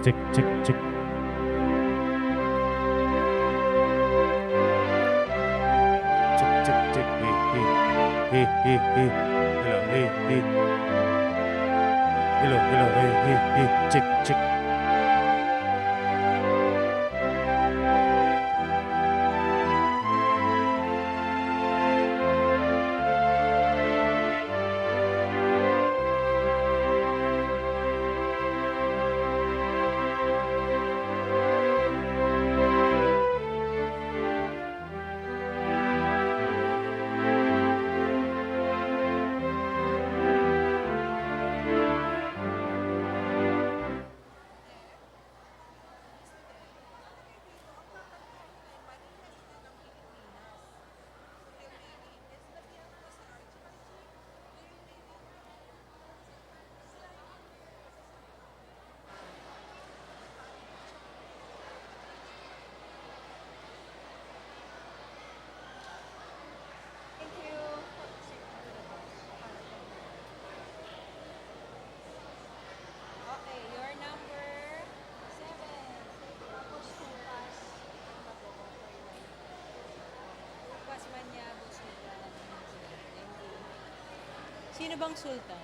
Check, check, check. Check, check, check. Hey, hey, hey, hey. Hello, hey, hey. Hello, hello, hey, hey, hey. Check, check. Thank you. Okay, your number 7. Tapos bukas. Bukas Maniago Sultan. Thank you. Sino bang Sultan?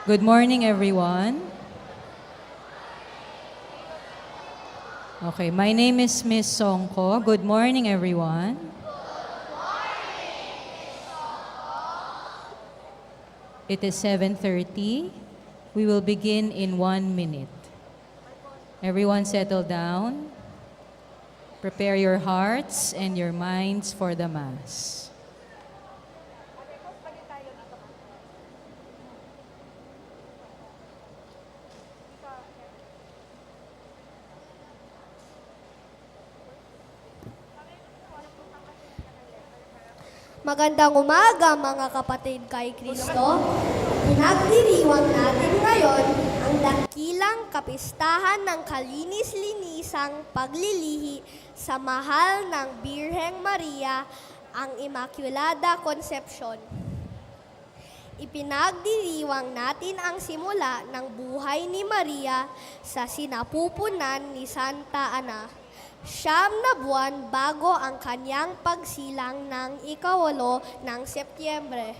Good morning, everyone. Okay, my name is Miss Songko. Good morning, everyone. It is 7:30. We will begin in 1 minute. Everyone settle down. Prepare your hearts and your minds for the Mass. Magandang umaga mga kapatid kay Kristo. Pinagdiriwang natin ngayon ang dakilang kapistahan ng kalinis-linisang paglilihi sa mahal ng Birheng Maria, ang Immaculada Concepcion. Ipinagdiriwang natin ang simula ng buhay ni Maria sa sinapupunan ni Santa Ana. 9 buwan bago ang kanyang pagsilang ng 8 ng Setyembre.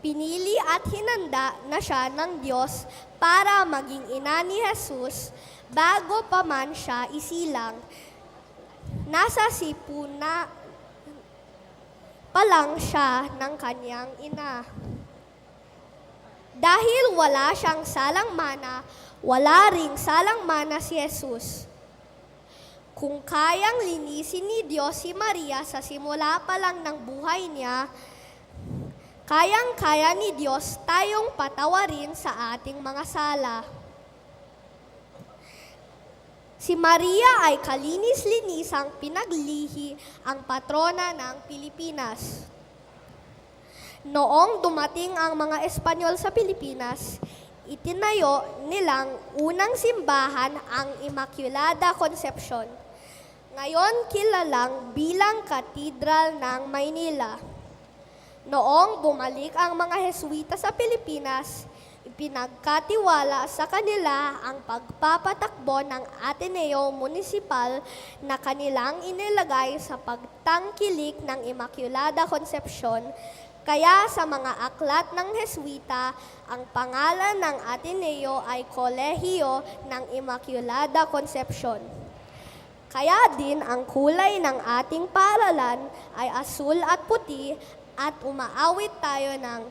Pinili at hinanda na siya ng Diyos para maging ina ni Jesus bago pa man siya isilang. Nasa sipuna pa lang siya ng kanyang ina. Dahil wala siyang salangmana, wala ring salangmana si Jesus. Kung kayang linisin ni Diyos si Maria sa simula pa lang ng buhay niya, kayang-kaya ni Diyos tayong patawarin sa ating mga sala. Si Maria ay kalinis-linisang pinaglihi ang patrona ng Pilipinas. Noong dumating ang mga Espanyol sa Pilipinas, itinayo nilang unang simbahan ang Immaculada Concepcion. Ngayon kilalang bilang Katedral ng Maynila. Noong bumalik ang mga Jesuita sa Pilipinas, ipinagkatiwala sa kanila ang pagpapatakbo ng Ateneo Municipal na kanilang inilagay sa pagtangkilik ng Immaculada Concepcion. Kaya sa mga aklat ng Jesuita, ang pangalan ng Ateneo ay Kolehiyo ng Immaculada Concepcion. Kaya din ang kulay ng ating paaralan ay asul at puti at umaawit tayo ng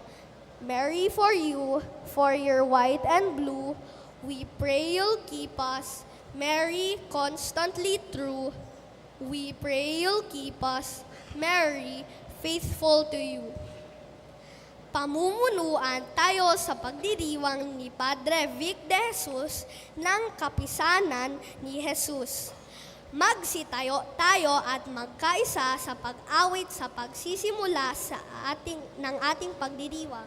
Mary for you, for your white and blue, we pray you'll keep us, Mary constantly true. We pray you'll keep us, Mary faithful to you. Pamumunuan tayo sa pagdiriwang ni Padre Vic de Jesus ng Kapisanan ni Jesus. Magsitayo tayo at magkaisa sa pag-awit sa pagsisimula ng ating pagdiriwang.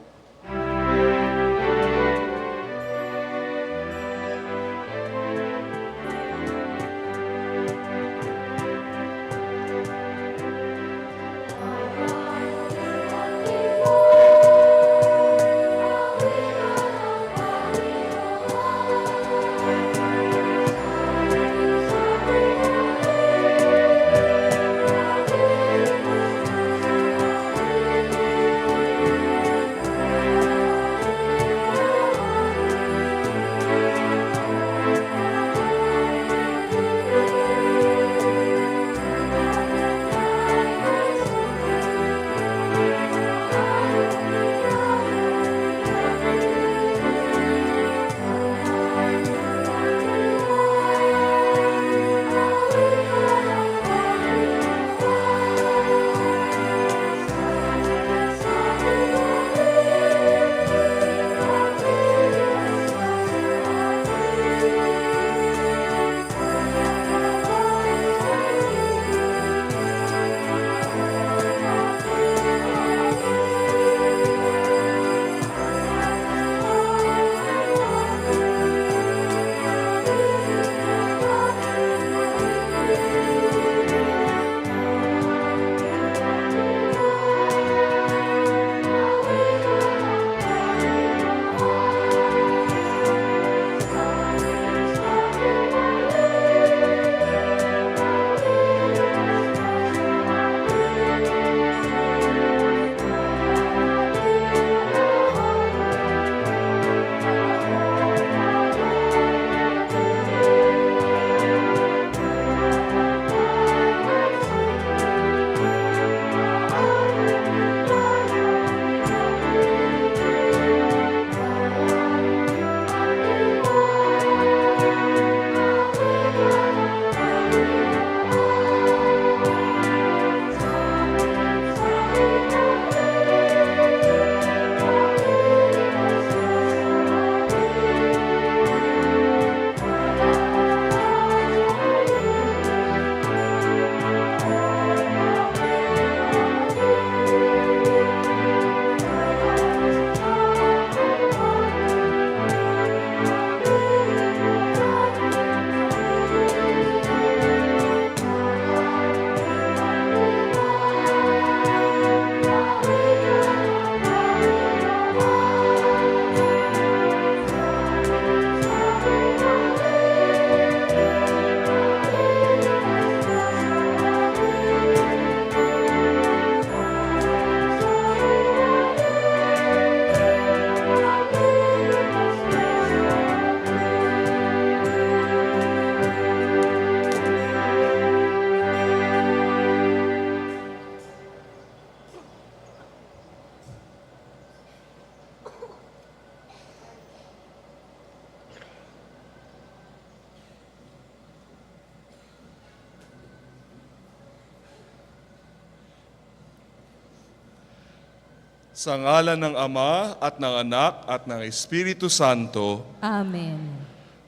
Sa ngalan ng Ama at ng Anak at ng Espiritu Santo, Amen.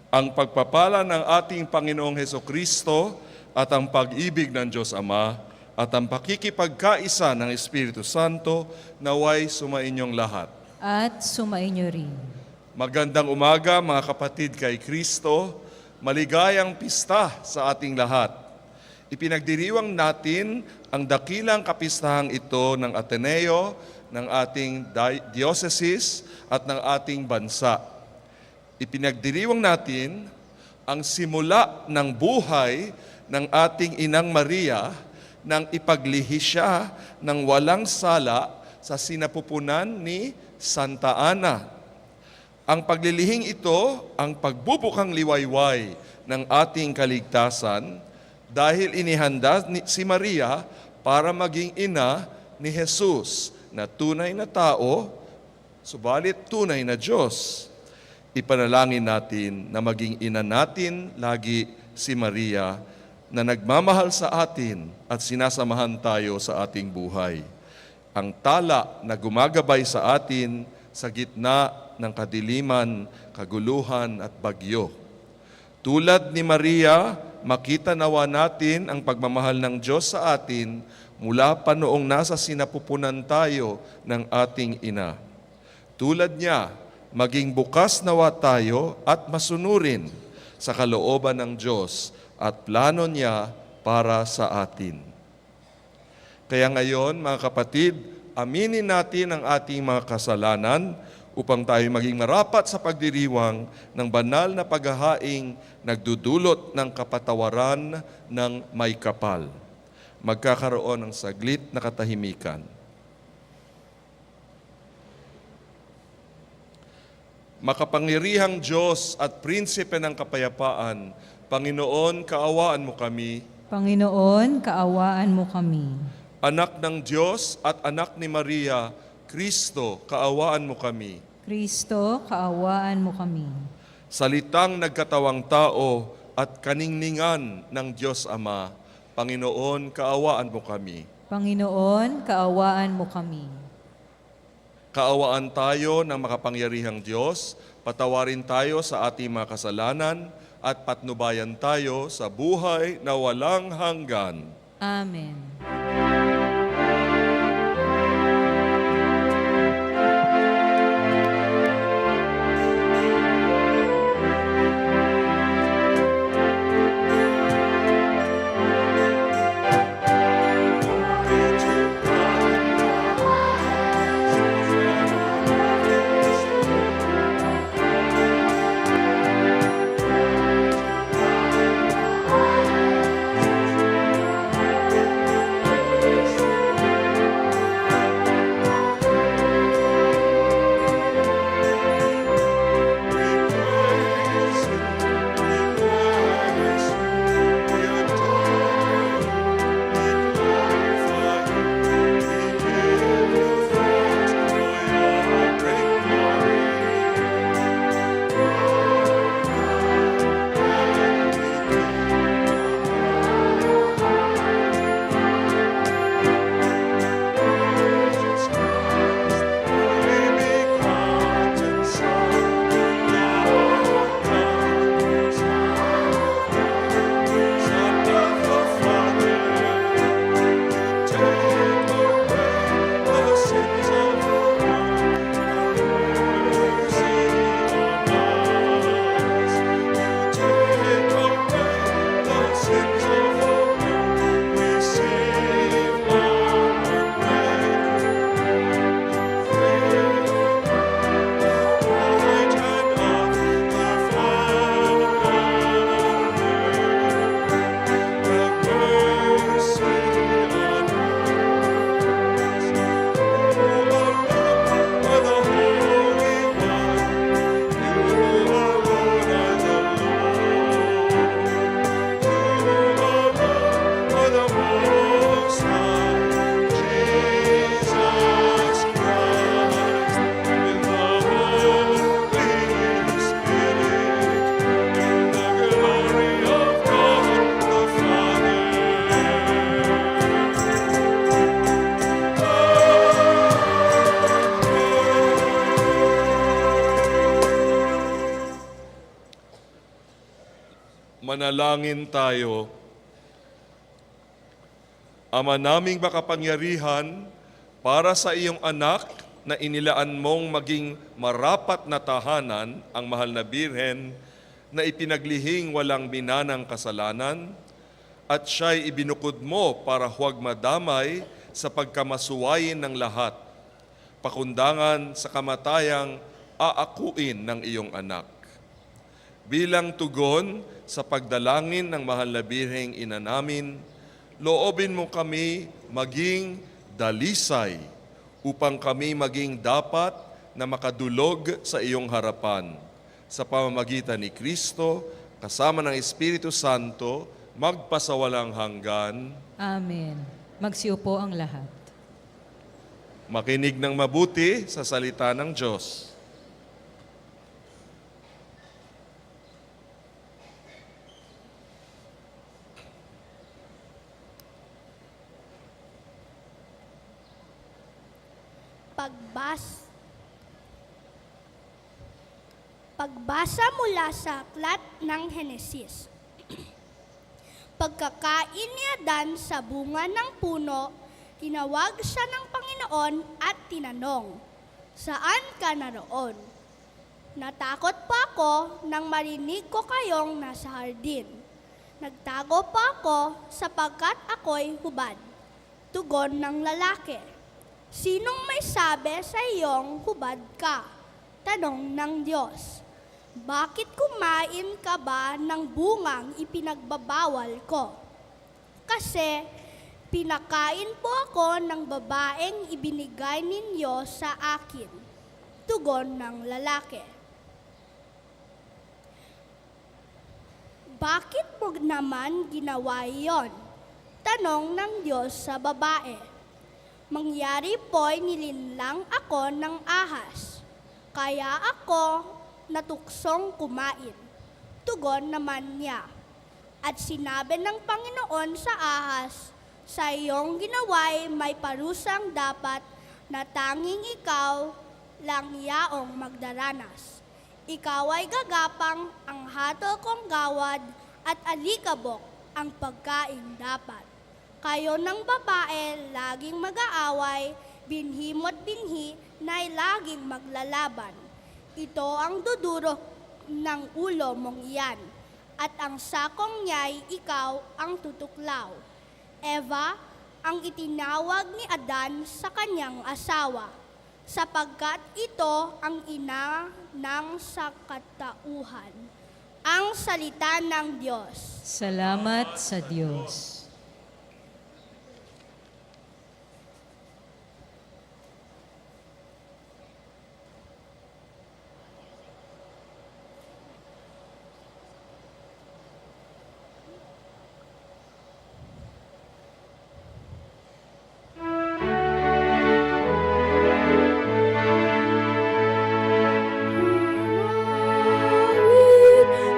ang pagpapala ng ating Panginoong Hesukristo at ang pag-ibig ng Diyos Ama at ang pakikipagkaisa ng Espiritu Santo naway sumainyong lahat. At sumainyo rin. Magandang umaga mga kapatid kay Kristo, maligayang pista sa ating lahat. Ipinagdiriwang natin ang dakilang kapistahang ito ng Ateneo, ng ating diocese at ng ating bansa. Ipinagdiriwang natin ang simula ng buhay ng ating Inang Maria nang ipaglihi siya ng walang sala sa sinapupunan ni Santa Ana. Ang paglilihing ito ang pagbubukang liwayway ng ating kaligtasan dahil inihanda si Maria para maging ina ni Jesus na tunay na tao, subalit tunay na Diyos. Ipanalangin natin na maging ina natin lagi si Maria na nagmamahal sa atin at sinasamahan tayo sa ating buhay. Ang tala na gumagabay sa atin sa gitna ng kadiliman, kaguluhan at bagyo. Tulad ni Maria, makita nawa natin ang pagmamahal ng Diyos sa atin mula pa noong nasa sinapupunan tayo ng ating ina. Tulad niya, maging bukas nawa tayo at masunurin sa kalooban ng Diyos at plano niya para sa atin. Kaya ngayon, mga kapatid, aminin natin ang ating mga kasalanan upang tayo maging marapat sa pagdiriwang ng banal na paghahaing nagdudulot ng kapatawaran ng may kapal. Magkakaroon ng saglit na katahimikan. Makapangyarihang Diyos at Prinsipe ng Kapayapaan, Panginoon, kaawaan mo kami. Panginoon, kaawaan mo kami. Anak ng Diyos at anak ni Maria, Kristo, kaawaan mo kami. Kristo, kaawaan mo kami. Salitang nagkatawang tao at kaningningan ng Diyos Ama, Panginoon, kaawaan mo kami. Panginoon, kaawaan mo kami. Kaawaan tayo ng makapangyarihang Diyos, patawarin tayo sa ating mga kasalanan, at patnubayan tayo sa buhay na walang hanggan. Amen. Manalangin tayo. Ama naming makapangyarihan, para sa iyong anak na inilaan mong maging marapat na tahanan ang mahal na Birhen na ipinaglihing walang minanang kasalanan, at siya'y ibinukod mo para huwag madamay sa pagkamasuwayin ng lahat, pakundangan sa kamatayang aakuin ng iyong anak. Bilang tugon sa pagdalangin ng mahal na Birheng Ina namin, loobin mo kami maging dalisay upang kami maging dapat na makadulog sa iyong harapan. Sa pamamagitan ni Kristo, kasama ng Espiritu Santo, magpasawalang hanggan. Amen. Magsiupo ang lahat. Makinig ng mabuti sa salita ng Diyos. Pagbasa mula sa aklat ng Henesis. Pagkakain ni Adan sa bunga ng puno, tinawag siya ng Panginoon at tinanong, "Saan ka naroon?" "Natakot pa ako nang marinig ko kayong nasa hardin. Nagtago pa ako sapagkat ako'y hubad." Tugon ng lalaki, "Sinong may sabi sa iyong hubad ka?" Tanong ng Diyos, "Bakit kumain ka ba ng bungang ipinagbabawal ko? Kasi pinakain po ako ng babaeng ibinigay ninyo sa akin." Tugon ng lalaki, "Bakit mo naman ginawa iyon?" Tanong ng Diyos sa babae, "Mangyari po'y nilinlang ako ng ahas, kaya ako natuksong kumain." Tugon naman niya, "At sinabi ng Panginoon sa ahas, sa iyong ginawa'y may parusang dapat na tanging ikaw lang yaong magdaranas. Ikaw ay gagapang, ang hatol kong gawad at alikabok ang pagkain dapat. Kayo ng babae laging mag-aaway, binhi mo't binhi na'y laging maglalaban. Ito ang dudurok ng ulo mong iyan, at ang sakong niya'y ikaw ang tutuklaw." Eva ang itinawag ni Adan sa kanyang asawa, sapagkat ito ang ina ng sakatauhan. Ang salita ng Diyos. Salamat sa Diyos.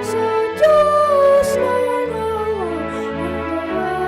Sa Diyos na nawa, ang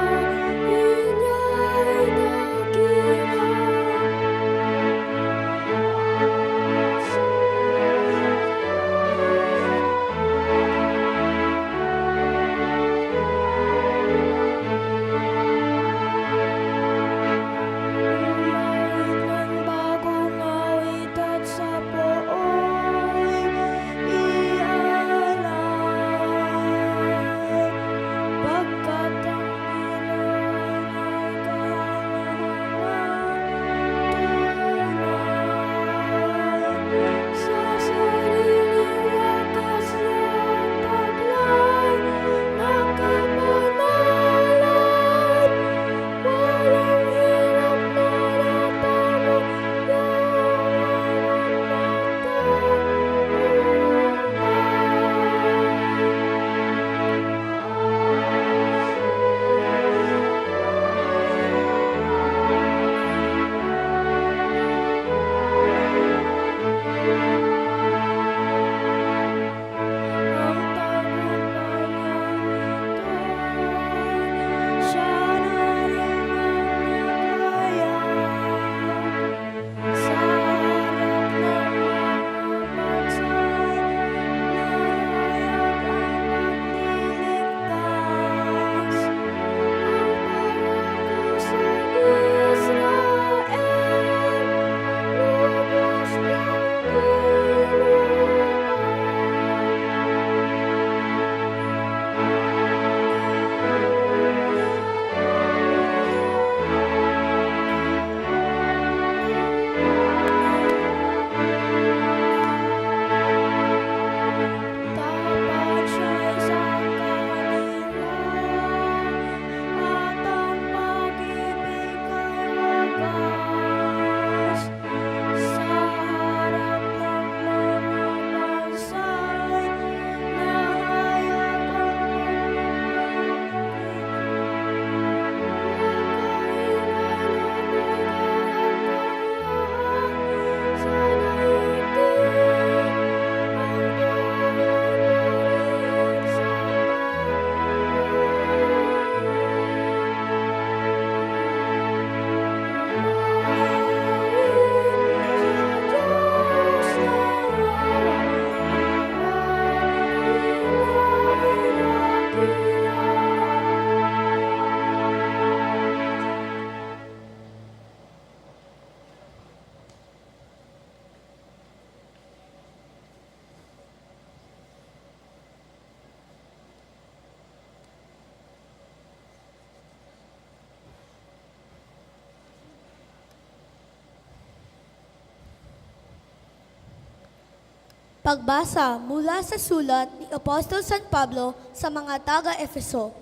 Pagbasa mula sa sulat ni Apostol San Pablo sa mga taga-Efeso.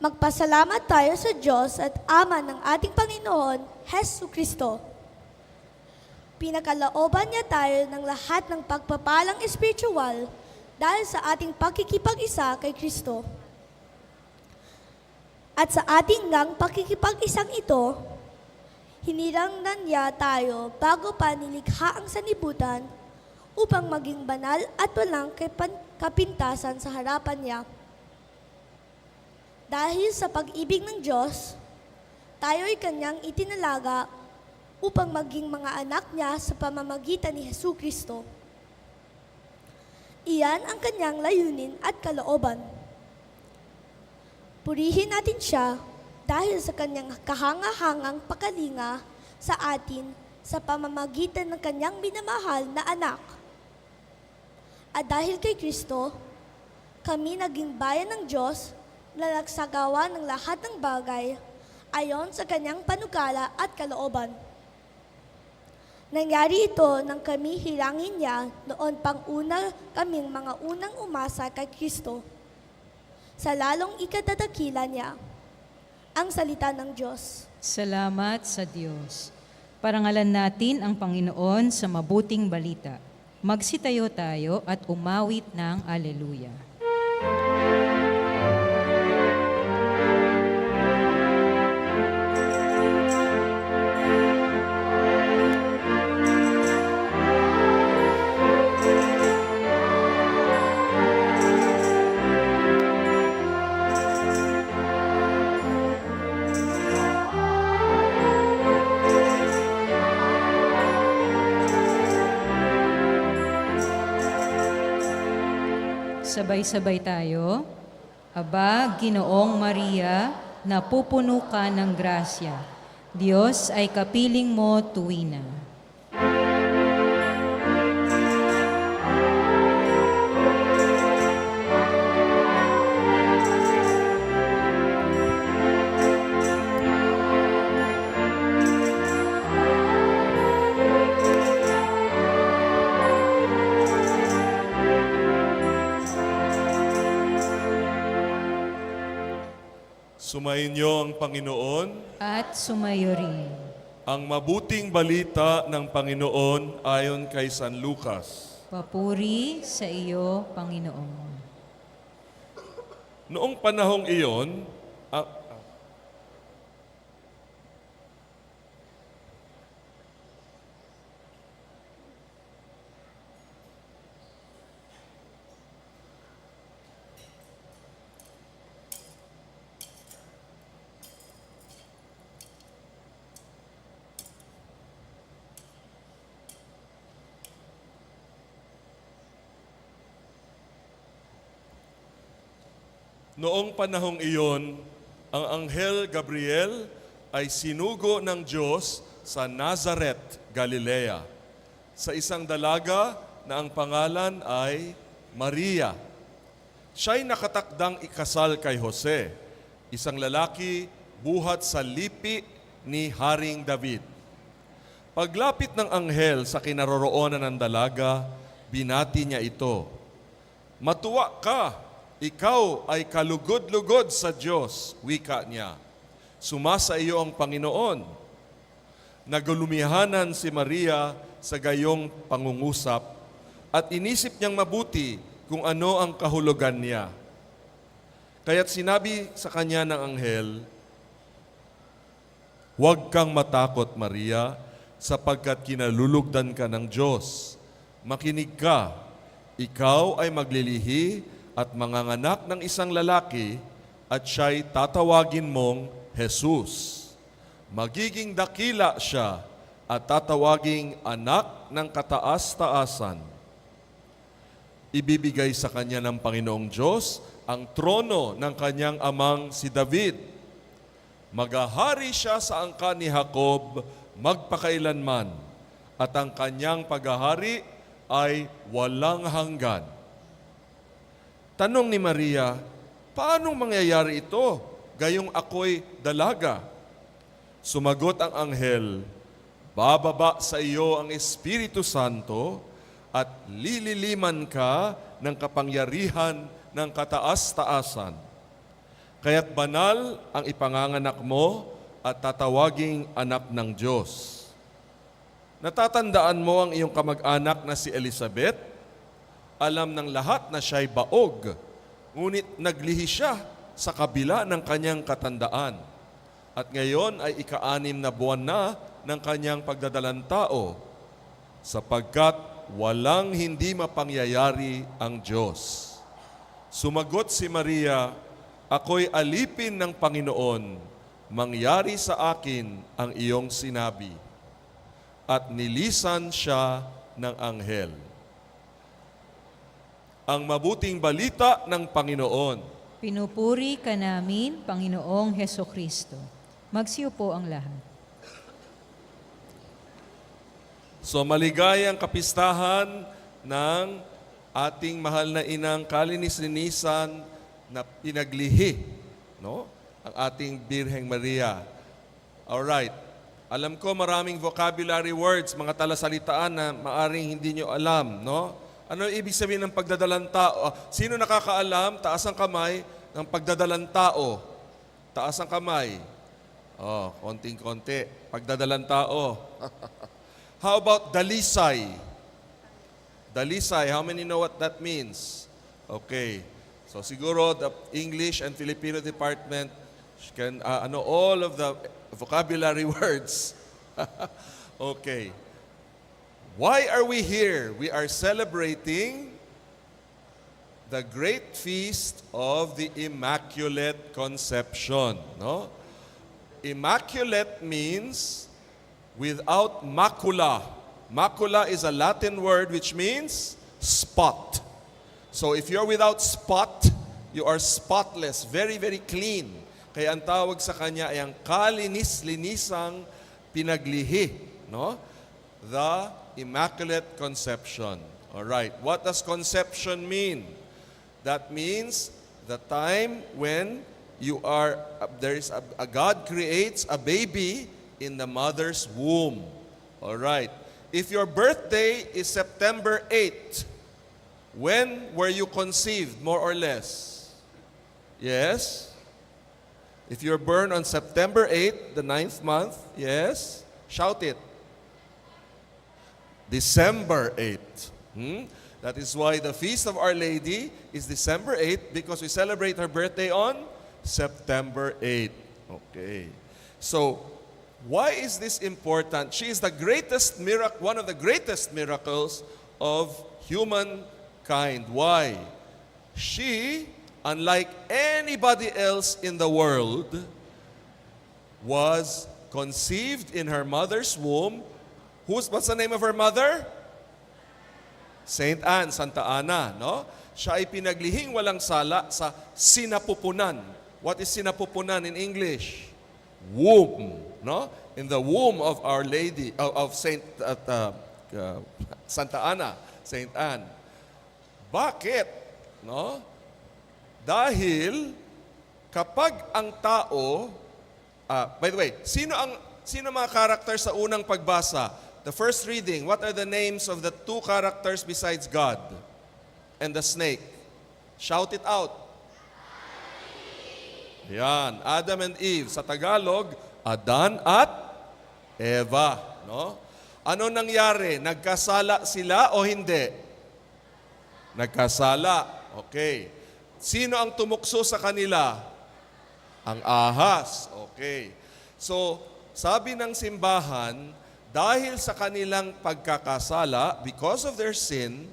Magpasalamat tayo sa Diyos at Ama ng ating Panginoon, Hesu Kristo. Pinagkalooban niya tayo ng lahat ng pagpapalang espiritual dahil sa ating pagkikipag-isa kay Kristo. At sa ating ngang pagkikipag-isang ito, hinirangnan niya tayo bago pa nilikha ang sanibutan upang maging banal at walang kapintasan sa harapan niya. Dahil sa pag-ibig ng Diyos, tayo'y kanyang itinalaga upang maging mga anak niya sa pamamagitan ni Hesu Kristo. Iyan ang kanyang layunin at kalooban. Purihin natin siya dahil sa kanyang kahangahangang pagkalinga sa atin sa pamamagitan ng kanyang minamahal na anak. At dahil kay Kristo, kami naging bayan ng Diyos na nagsagawa ng lahat ng bagay ayon sa kanyang panukala at kalooban. Nangyari ito nang kami hirangin niya noon pang una kaming mga unang umasa kay Kristo. Sa lalong ikadadakila niya, ang salita ng Diyos. Salamat sa Diyos. Parangalan natin ang Panginoon sa mabuting balita. Magsitayo tayo at umawit ng Alleluia. Sabay-sabay tayo. Aba, Ginoong Maria, napupuno ka ng grasya. Diyos ay kapiling mo tuwina. Sumainyo ang Panginoon. At sumayo rin. Ang mabuting balita ng Panginoon ayon kay San Lucas. Papuri sa iyo, Panginoon. Noong panahong iyon, Noong panahong iyon, ang Anghel Gabriel ay sinugo ng Diyos sa Nazareth, Galilea, sa isang dalaga na ang pangalan ay Maria. Siya'y nakatakdang ikasal kay Jose, isang lalaki buhat sa lipi ni Haring David. Paglapit ng anghel sa kinaroroonan ng dalaga, binati niya ito, "Matuwa ka! Ikaw ay kalugod-lugod sa Diyos," wika niya. "Sumasa iyo ang Panginoon." Nagulumihanan si Maria sa gayong pangungusap at inisip niyang mabuti kung ano ang kahulugan niya. Kaya't sinabi sa kanya ng anghel, "Huwag kang matakot, Maria, sapagkat kinalulugdan ka ng Diyos. Makinig ka, ikaw ay maglilihi at manganganak ng isang lalaki at siya'y tatawagin mong Jesus. Magiging dakila siya at tatawaging anak ng kataas-taasan. Ibibigay sa kanya ng Panginoong Diyos ang trono ng kanyang amang si David. Maghahari siya sa angkan ni Jacob magpakailanman at ang kanyang paghahari ay walang hanggan." Tanong ni Maria, "Paano mangyayari ito? Gayong ako'y dalaga." Sumagot ang anghel, "Bababa sa iyo ang Espiritu Santo at lililiman ka ng kapangyarihan ng kataas-taasan. Kaya't banal ang ipanganganak mo at tatawaging anak ng Diyos. Natatandaan mo ang iyong kamag-anak na si Elizabeth? Alam ng lahat na siya'y baog, ngunit naglihi siya sa kabila ng kanyang katandaan. At ngayon ay ika-6 na buwan na ng kanyang pagdadalang tao, sapagkat walang hindi mapangyayari ang Diyos. Sumagot si Maria, ako'y alipin ng Panginoon, mangyari sa akin ang iyong sinabi. At nilisan siya ng anghel. Ang mabuting balita ng Panginoon. Pinupuri ka namin, Panginoong Hesukristo. Magsiupo ang lahat. So maligayang kapistahan ng ating mahal na inang kalinis-linisan na pinaglihi, no? Ang ating Birheng Maria. Alright. Alam ko maraming vocabulary words, mga talasalitaan na maaring hindi nyo alam, no? Ano ibig sabihin ng pagdadalang tao? Sino nakakaalam? Taas ang kamay ng pagdadalang tao. Taas ang kamay. Oh, konting-konti. Pagdadalang tao. How about dalisay? Dalisay, how many know what that means? Okay. So siguro the English and Filipino department can know all of the vocabulary words. Okay. Why are we here? We are celebrating the great feast of the Immaculate Conception, no? Immaculate means without macula. Macula is a Latin word which means spot. So if you're without spot, you are spotless, very, very clean. Kaya ang tawag sa kanya ay ang kalinis-linisang pinaglihi, no? The Immaculate Conception. All right. What does conception mean? That means the time when you are God creates a baby in the mother's womb. All right. If your birthday is September 8, when were you conceived, more or less? Yes? If you're born on September 8, the 9th month, yes? Shout it. December 8. That is why the Feast of Our Lady is December 8 because we celebrate her birthday on September 8. Okay. So, why is this important? She is the greatest miracle, one of the greatest miracles of humankind. Why? She, unlike anybody else in the world, was conceived in her mother's womb. What's the name of her mother? Saint Anne, Santa Ana, no? Siya ay pinaglihing walang sala sa sinapupunan. What is sinapupunan in English? Womb, no? In the womb of Our Lady, of Santa Ana, Saint Anne. Bakit? No? Dahil kapag ang tao, by the way, sino mga character sa unang pagbasa? The first reading, what are the names of the two characters besides God and the snake? Shout it out. Yan, Adam and Eve. Sa Tagalog, Adan at Eva. No? Ano nangyari? Nagkasala sila o hindi? Nagkasala. Okay. Sino ang tumukso sa kanila? Ang ahas. Okay. So, sabi ng simbahan, dahil sa kanilang pagkakasala, because of their sin,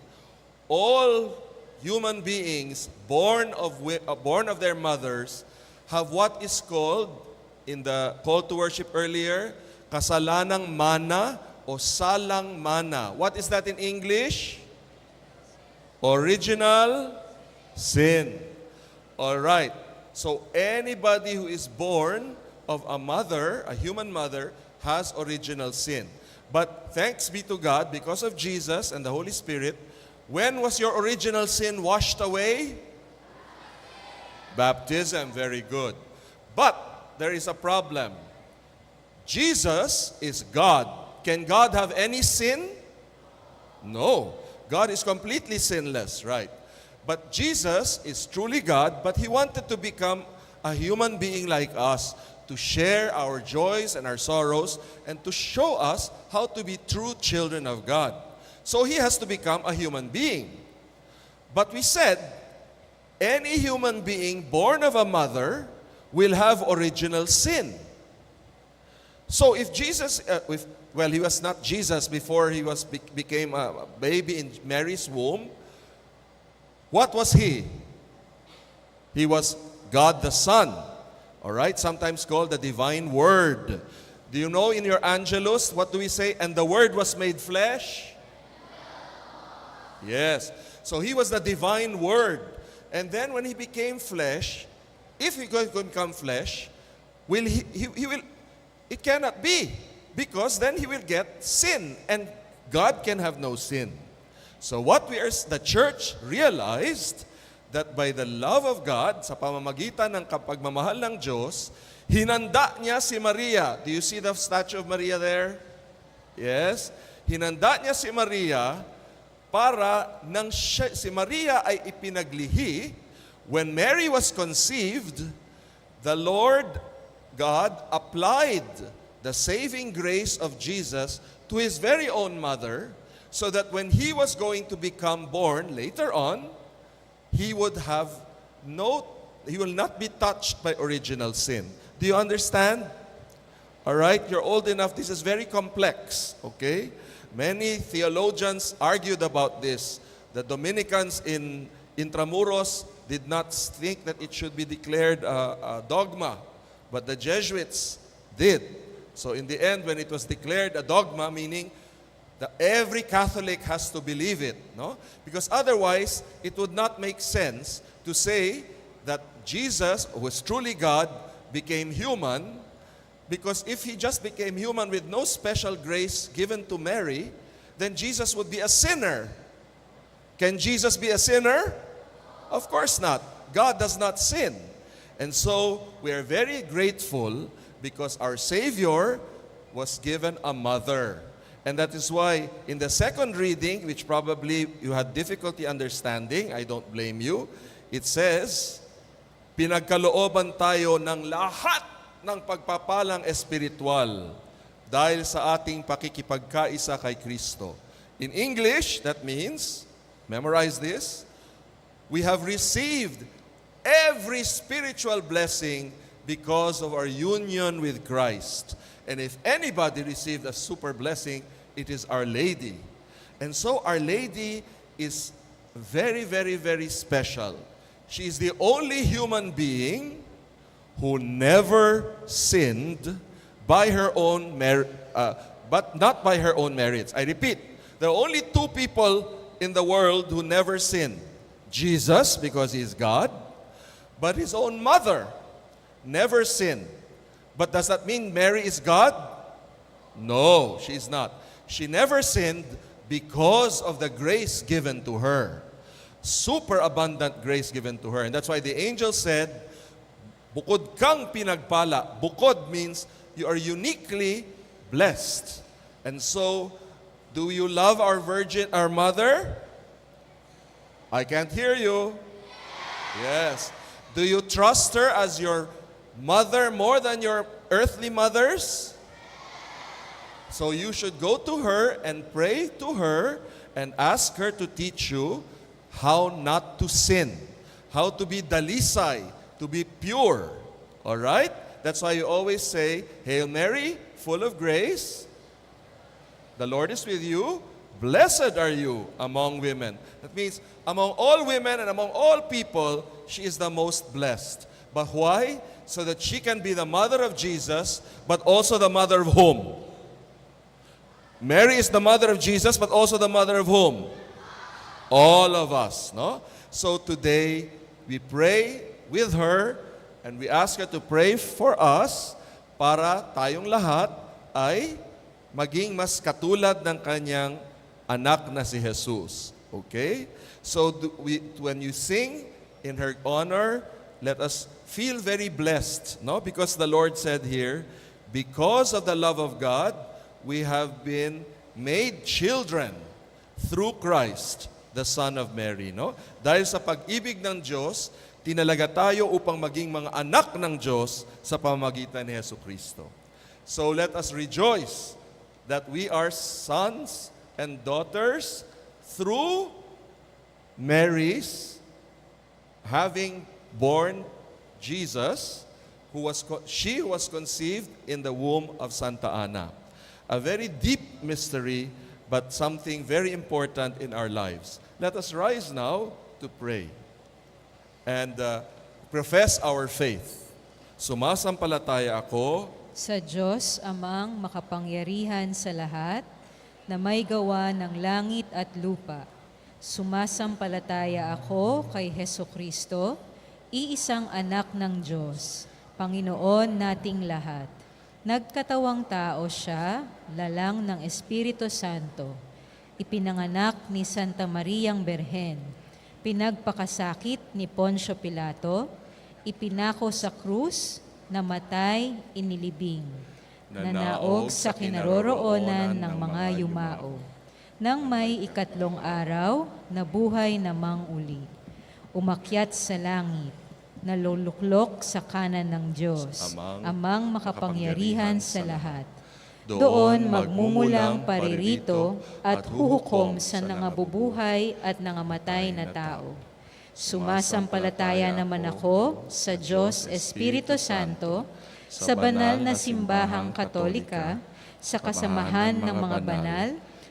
all human beings born of their mothers have what is called, in the call to worship earlier, kasalanang mana o salang mana. What is that in English? Original sin. All right. So anybody who is born of a mother, a human mother, has original sin. But thanks be to God, because of Jesus and the Holy Spirit, when was your original sin washed away? Baptism, very good. But there is a problem. Jesus is God. Can God have any sin? No. God is completely sinless, right? But Jesus is truly God, but He wanted to become a human being like us, to share our joys and our sorrows, and to show us how to be true children of God. So He has to become a human being. But we said, any human being born of a mother will have original sin. So if Jesus, he was not Jesus before he became a baby in Mary's womb. What was He? He was God the Son. All right, sometimes called the divine Word. Do you know in your Angelus, what do we say? And the Word was made flesh? Yes. So He was the divine Word. And then when He became flesh, if He could become flesh, will he will, it cannot be. Because then He will get sin. And God can have no sin. So the church realized that by the love of God, sa pamamagitan ng kapagmamahal ng Diyos, hinanda niya si Maria. Do you see the statue of Maria there? Yes. Hinanda niya si Maria para nang si Maria ay ipinaglihi, when Mary was conceived, the Lord God applied the saving grace of Jesus to His very own mother, so that when He was going to become born later on, He will not be touched by original sin. Do you understand? All right, you're old enough. This is very complex, okay? Many theologians argued about this. The Dominicans in Intramuros did not think that it should be declared a dogma, but the Jesuits did. So in the end, when it was declared a dogma, meaning that every Catholic has to believe it, no? Because otherwise, it would not make sense to say that Jesus, who was truly God, became human, because if He just became human with no special grace given to Mary, then Jesus would be a sinner. Can Jesus be a sinner? Of course not. God does not sin. And so, we are very grateful because our Savior was given a mother. And that is why in the second reading, which probably you had difficulty understanding, I don't blame you, it says, pinagkalooban tayo ng lahat ng pagpapalang espiritual dahil sa ating pakikipagkaisa kay Kristo. In English, that means, memorize this, we have received every spiritual blessing because of our union with Christ. And if anybody received a super blessing, it is Our Lady. And so Our Lady is very, very, very special. She is the only human being who never sinned by her own but not by her own merits. I repeat, there are only two people in the world who never sinned. Jesus, because He is God, but His own mother never sinned. But does that mean Mary is God? No, she is not. She never sinned because of the grace given to her. Super abundant grace given to her. And that's why the angel said, bukod kang pinagpala. Bukod means you are uniquely blessed. And so, do you love our Virgin, our Mother? I can't hear you. Yes. Do you trust her as your mother more than your earthly mothers? So you should go to her and pray to her and ask her to teach you how not to sin, how to be dalisay, to be pure. All right? That's why you always say, Hail Mary, full of grace, the Lord is with you. Blessed are you among women. That means among all women and among all people, she is the most blessed. But why? So that she can be the mother of Jesus, but also the mother of whom? Mary is the mother of Jesus, but also the mother of whom? All of us, no? So today, we pray with her, and we ask her to pray for us para tayong lahat ay maging mas katulad ng kanyang anak na si Jesus. Okay? So when you sing in her honor, let us feel very blessed, no? Because the Lord said here, because of the love of God, we have been made children through Christ, the Son of Mary. No? Dahil sa pag-ibig ng Diyos, tinalaga tayo upang maging mga anak ng Diyos sa pamamagitan ni Hesus Kristo. So let us rejoice that we are sons and daughters through Mary's having born Jesus, she was conceived in the womb of Santa Ana. A very deep mystery, but something very important in our lives. Let us rise now to pray and profess our faith. Sumasampalataya ako Sa Diyos amang makapangyarihan sa lahat, na may gawa ng langit at lupa. Sumasampalataya ako kay Hesus Kristo, iisang anak ng Diyos, Panginoon nating lahat. Nagkatawang tao siya, lalang ng Espiritu Santo. Ipinanganak ni Santa Mariang Berhen. Pinagpakasakit ni Poncio Pilato. Ipinako sa krus, namatay, inilibing. Nanaog sa kinaroroonan ng mga yumao. Nang may ikatlong araw, nabuhay namang uli. Umakyat sa langit, naluluklok sa kanan ng Diyos, amang makapangyarihan sa lahat. Doon magmumulang paririto at huhukom sa nangabubuhay at nangamatay na tao. Sumasampalataya naman ako sa Diyos Espiritu Santo, sa banal na simbahang katolika, sa kasamahan ng mga banal,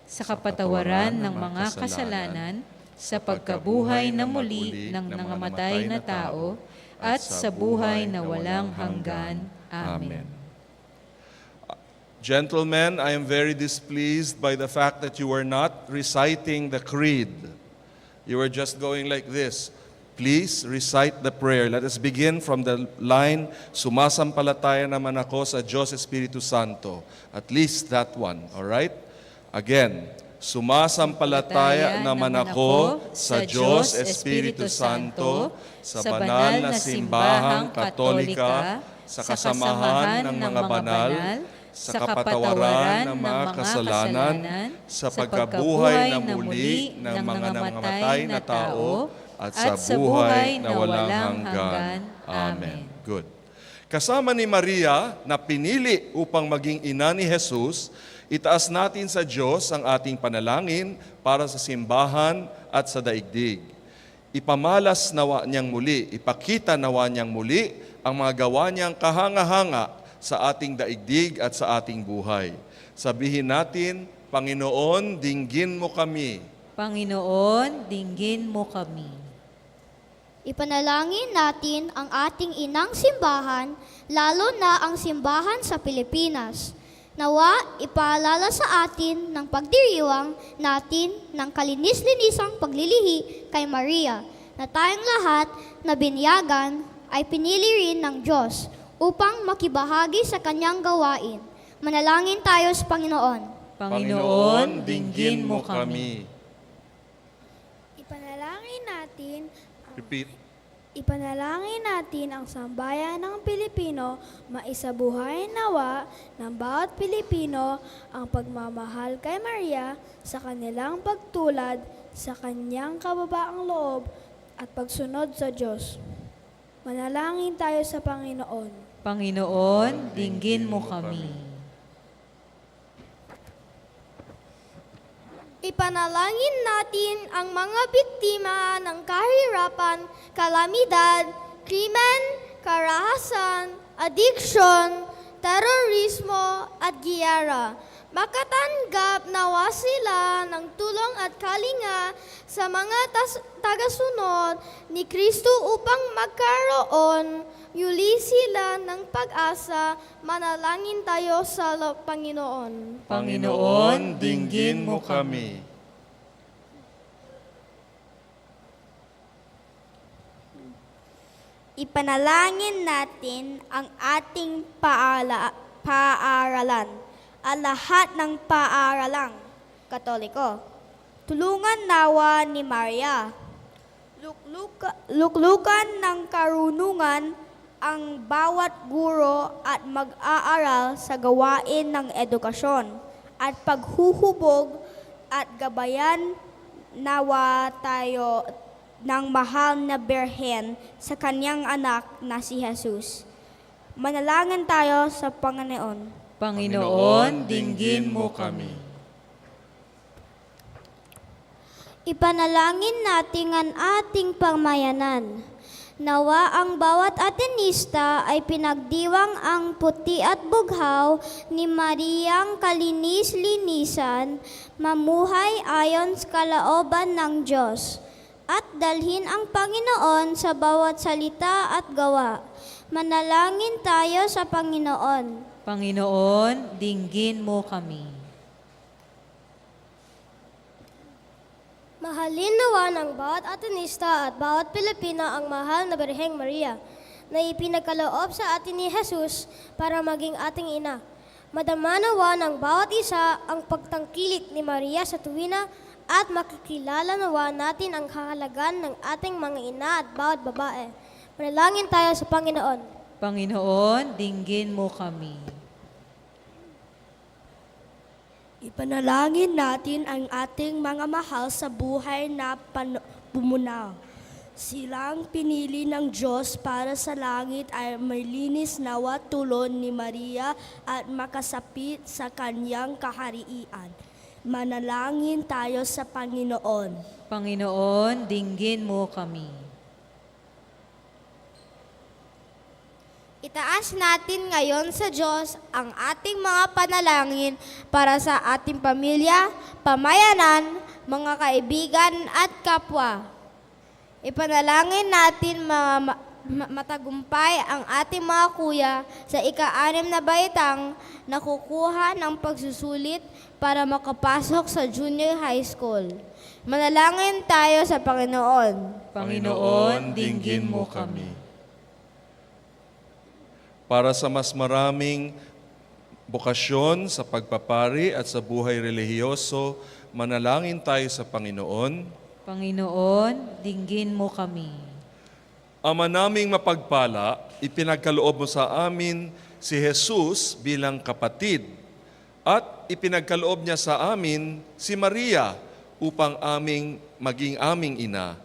sa kapatawaran ng mga kasalanan, sa pagkabuhay na muli ng nangamatay na tao, at sa buhay na walang hanggan. Amen. Gentlemen, I am very displeased by the fact that you are not reciting the creed. You are just going like this. Please recite the prayer. Let us begin from the line, sumasampalataya naman ako sa Diyos Espiritu Santo. At least that one, all right? Again, sumasampalataya naman ako sa Diyos Espiritu Santo, sa banal na simbahang katolika, sa kasamahan ng mga banal, sa kapatawaran ng mga kasalanan, sa pagkabuhay na muli ng mga namatay na tao, at sa buhay na walang hanggan. Amen. Good. Kasama ni Maria na pinili upang maging ina ni Jesus, itaas natin sa Diyos ang ating panalangin para sa simbahan at sa daigdig. Ipamalas nawa niyang muli, ipakita nawa niyang muli ang mga gawa niyang kahanga-hanga sa ating daigdig at sa ating buhay. Sabihin natin, Panginoon, dinggin mo kami. Panginoon, dinggin mo kami. Ipanalangin natin ang ating inang simbahan, lalo na ang simbahan sa Pilipinas. Nawa, ipaalala sa atin ng pagdiriwang natin ng kalinis-linisang paglilihi kay Maria, na tayong lahat na binyagan ay pinili rin ng Diyos upang makibahagi sa kanyang gawain. Manalangin tayo sa Panginoon. Panginoon, dinggin mo kami. Ipanalangin natin Repeat. Ipanalangin natin ang sambayan ng Pilipino, maisabuhay nawa ng bawat Pilipino ang pagmamahal kay Maria sa kanilang pagtulad sa kanyang kababaang loob at pagsunod sa Diyos. Manalangin tayo sa Panginoon. Panginoon, dinggin mo kami. Ipanalangin natin ang mga biktima ng kahirapan, kalamidad, krimen, karahasan, addiction, terorismo at giyera. Makatanggap nawa sila ng tulong at kalinga sa mga tagasunod ni Kristo upang magkaroon yuli sila ng pag-asa. Manalangin tayo sa Panginoon. Panginoon, dinggin mo kami. Ipanalangin natin ang ating paaralan, ang lahat ng paaralang Katoliko. Tulungan nawa ni Maria. Luklukan ng karunungan ang bawat guro at mag-aaral sa gawain ng edukasyon at paghuhubog at gabayan nawa tayo ng mahal na Birhen sa kanyang anak na si Jesus. Manalangin tayo sa Panginoon. Panginoon, dinggin mo kami. Ipanalangin natin ang ating pamayanan. Nawa ang bawat Atenista ay pinagdiwang ang puti at bughaw ni Mariang kalinis-linisan, mamuhay ayon sa kalooban ng Diyos, at dalhin ang Panginoon sa bawat salita at gawa. Manalangin tayo sa Panginoon. Panginoon, dinggin mo kami. Mahalin nawa ng bawat Atenista at bawat Pilipina ang mahal na Birheng Maria na ipinagkaloob sa atin ni Jesus para maging ating ina. Madama nawa ng bawat isa ang pagtangkilik ni Maria sa tuwina at makikilala nawa natin ang kahalagan ng ating mga ina at bawat babae. Manalangin tayo sa Panginoon. Panginoon, dinggin mo kami. Ipanalangin natin ang ating mga mahal sa buhay na bumunaw. Silang pinili ng Diyos para sa langit ay may linis nawa tulon ni Maria at makasapit sa kanyang kaharian. Manalangin tayo sa Panginoon. Panginoon, dinggin mo kami. Itaas natin ngayon sa Diyos ang ating mga panalangin para sa ating pamilya, pamayanan, mga kaibigan at kapwa. Ipanalangin natin matagumpay ang ating mga kuya sa ika-6 na baitang na kukuha ng pagsusulit para makapasok sa junior high school. Manalangin tayo sa Panginoon. Panginoon, dinggin mo kami. Para sa mas maraming bokasyon sa pagpapari at sa buhay relihiyoso, manalangin tayo sa Panginoon. Panginoon, dinggin mo kami. Ama naming mapagpala, ipinagkaloob mo sa amin si Jesus bilang kapatid at ipinagkaloob niya sa amin si Maria upang maging aming ina.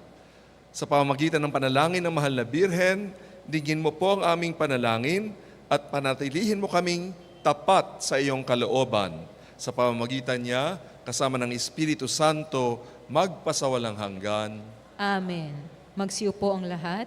Sa pamamagitan ng panalangin ng Mahal na Birhen, dinggin mo po ang aming panalangin at panatilihin mo kaming tapat sa iyong kalooban. Sa pamamagitan niya, kasama ng Espiritu Santo, magpasawalang hanggan. Amen. Magsiupo ang lahat.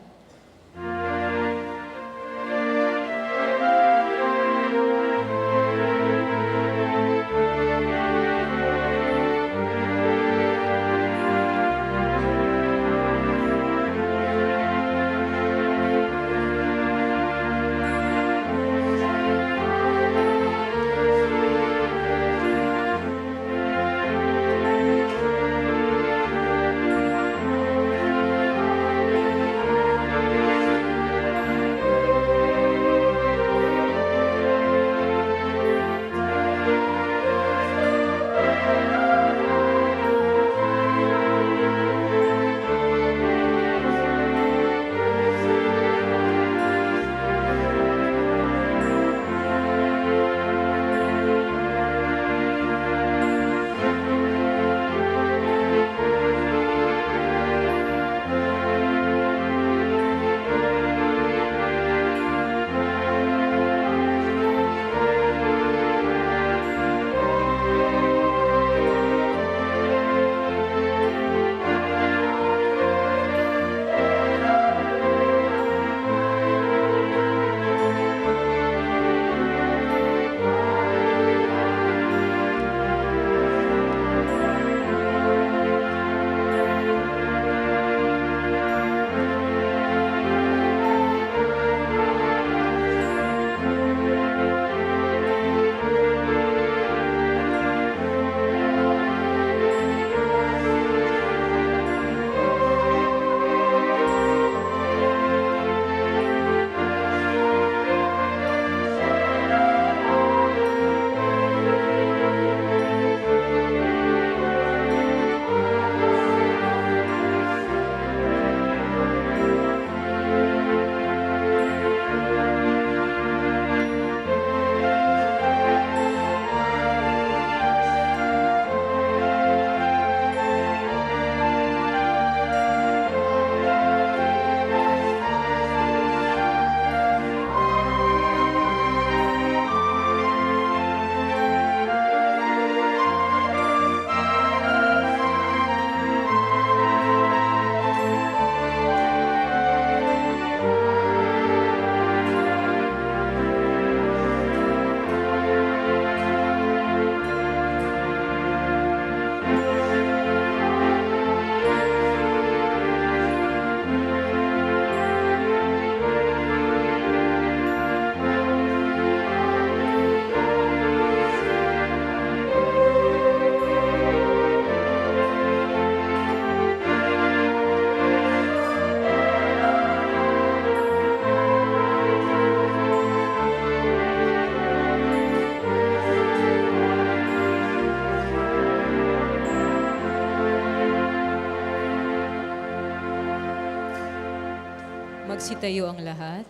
Magsitayo ang lahat.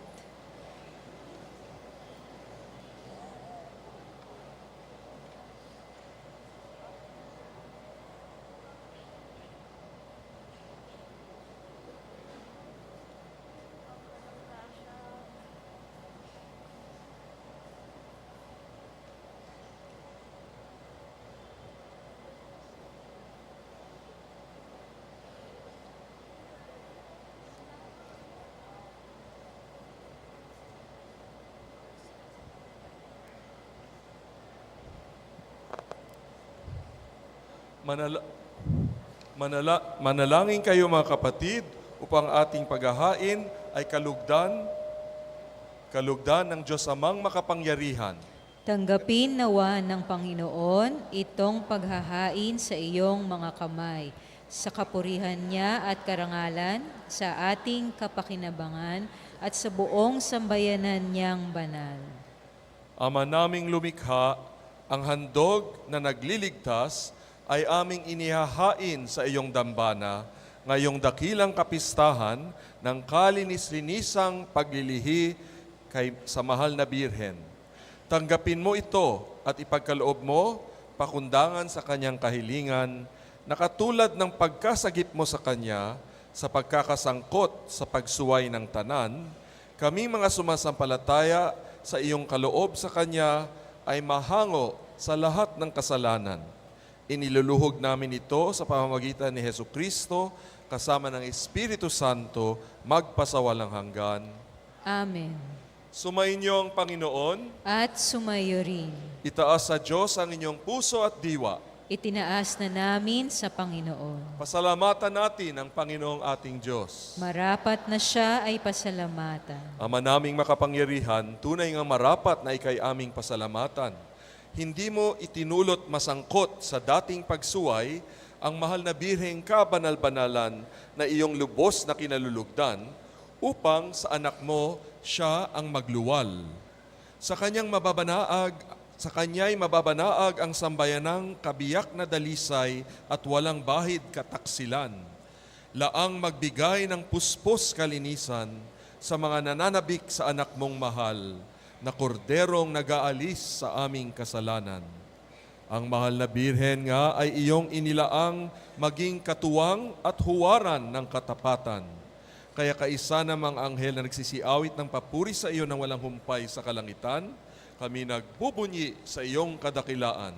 Manalangin kayo mga kapatid upang ating paghahain ay kalugdan ng Diyos Amang makapangyarihan. Tanggapin nawa ng Panginoon itong paghahain sa iyong mga kamay, sa kapurihan niya at karangalan, sa ating kapakinabangan at sa buong sambayanan niyang banal. Ama naming lumikha, ang handog na nagliligtas ay aming inihahain sa iyong dambana ngayong dakilang kapistahan ng kalinis-linisang paglilihi sa mahal na Birhen. Tanggapin mo ito at ipagkaloob mo pakundangan sa kanyang kahilingan na katulad ng pagkasagip mo sa kanya sa pagkakasangkot sa pagsuway ng tanan, kami mga sumasampalataya sa iyong kaloob sa kanya ay mahango sa lahat ng kasalanan. Iniluluhog namin ito sa pamamagitan ni Hesukristo kasama ng Espiritu Santo magpasawalang hanggan. Amen. Sumainyo ang Panginoon, At sumayo rin. itaas sa Diyos ang inyong puso at diwa. Itinaas na namin sa Panginoon. Pasalamatan natin ang Panginoong ating Diyos. Marapat na siya ay pasalamatan. Ama naming makapangyarihan, tunay nga marapat na ikay aming pasalamatan. Hindi mo itinulot masangkot sa dating pagsuway ang mahal na Birheng kabanal-banalan na iyong lubos na kinalulugdan upang sa anak mo siya ang magluwal. Sa kanya'y mababanaag ang sambayanang kabiyak na dalisay at walang bahid kataksilan. Laang magbigay ng puspos kalinisan sa mga nananabik sa anak mong mahal, na korderong nag-aalis sa aming kasalanan. Ang mahal na Birhen nga ay iyong inilaang maging katuwang at huwaran ng katapatan. Kaya kaisa namang anghel na nagsisiawit ng papuri sa iyo ng walang humpay sa kalangitan, kami nagbubunyi sa iyong kadakilaan.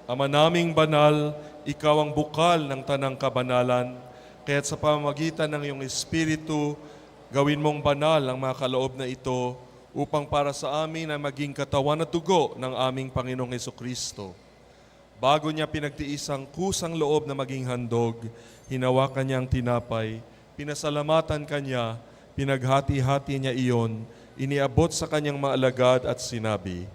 Ama naming banal, ikaw ang bukal ng tanang kabanalan, kaya't sa pamamagitan ng iyong Espiritu, gawin mong banal ang mga kaloob na ito upang para sa amin ay maging katawan at dugo ng aming Panginoong Hesukristo. Bago niya pinagtiis ang kusang loob na maging handog, hinawakan niya ang tinapay, pinasalamatan kanya, pinaghati-hati niya iyon, iniabot sa kanyang mga alagad at sinabi,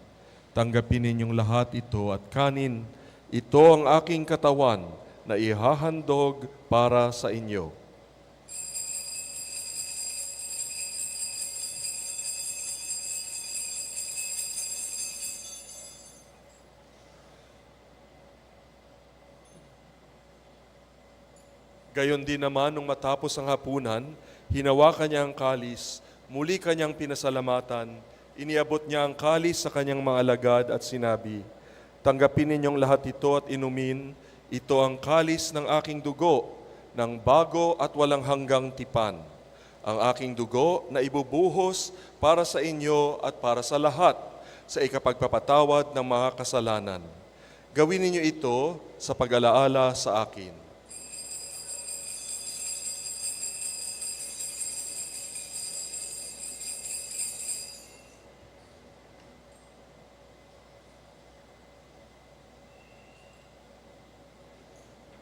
tanggapin ninyong lahat ito at kanin, ito ang aking katawan na ihahandog para sa inyo. Gayon din naman nung matapos ang hapunan, hinawakan niya ang kalis, muli kanyang pinasalamatan, Iniabot niya ang kalis sa kanyang mga alagad at sinabi, "Tanggapin ninyong lahat ito at inumin. Ito ang kalis ng aking dugo, ng bago at walang hanggang tipan. Ang aking dugo na ibubuhos para sa inyo at para sa lahat sa ikapagpapatawad ng mga kasalanan. Gawin ninyo ito sa pag-alaala sa akin."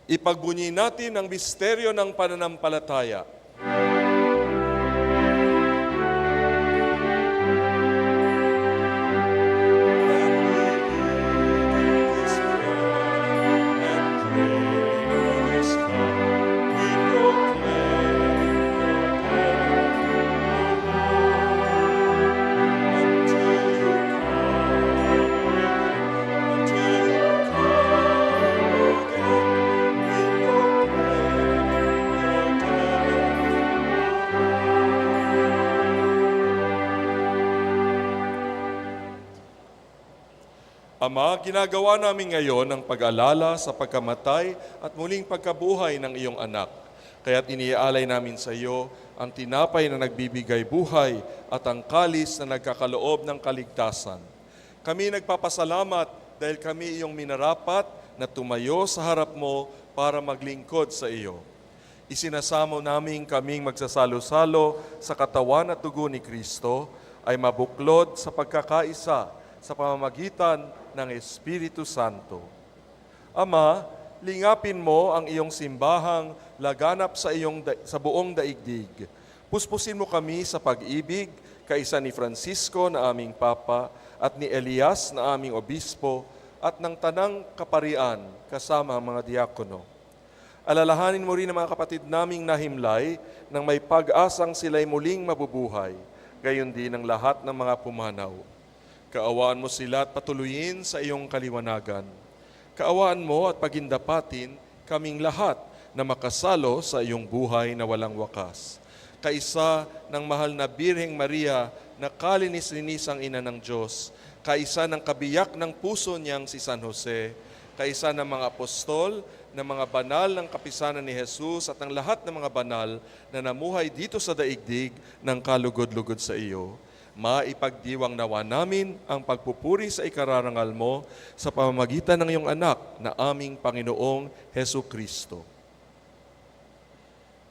Ipagbunyi natin ang misteryo ng pananampalataya. Ama, ginagawa namin ngayon ang pag-alala sa pagkamatay at muling pagkabuhay ng iyong anak. Kaya't iniaalay namin sa iyo ang tinapay na nagbibigay buhay at ang kalis na nagkakaloob ng kaligtasan. Kami nagpapasalamat dahil kami iyong minarapat na tumayo sa harap mo para maglingkod sa iyo. Isinasamo namin kaming magsasalo-salo sa katawan at dugo ni Kristo ay mabuklod sa pagkakaisa sa pamamagitan ng Espiritu Santo. Ama, lingapin mo ang iyong simbahang laganap sa buong daigdig. Puspusin mo kami sa pag-ibig, kaisa ni Francisco na aming Papa at ni Elias na aming Obispo at ng Tanang Kaparian kasama ang mga diakono. Alalahanin mo rin ang mga kapatid naming nahimlay nang may pag-asang sila'y muling mabubuhay, gayon din ang lahat ng mga pumanaw. Kaawaan mo sila at patuloyin sa iyong kaliwanagan. Kaawaan mo at pagindapatin kaming lahat na makasalo sa iyong buhay na walang wakas. Kaisa ng mahal na Birheng Maria na kalinis-linisang ina ng Diyos, kaisa ng kabiyak ng puso niyang si San Jose, kaisa ng mga apostol, ng mga banal ng kapisanan ni Jesus at ng lahat ng mga banal na namuhay dito sa daigdig ng kalugod-lugod sa iyo. Maipagdiwang nawa namin ang pagpupuri sa ikararangal mo sa pamamagitan ng iyong anak na aming Panginoong Hesu Kristo.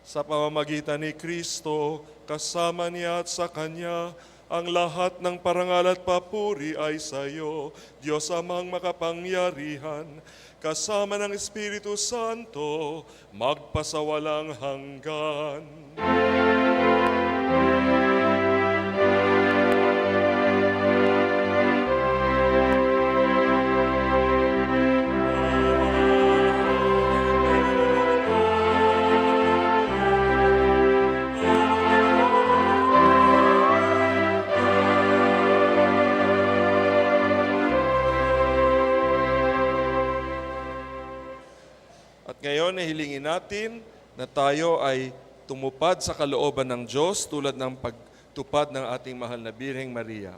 Sa pamamagitan ni Kristo, kasama niya at sa Kanya, ang lahat ng parangal at papuri ay sa iyo, Diyos Amang makapangyarihan, kasama ng Espiritu Santo, magpasawalang hanggan. Ngayon, hilingin natin na tayo ay tumupad sa kalooban ng Diyos tulad ng pagtupad ng ating mahal na Birheng Maria.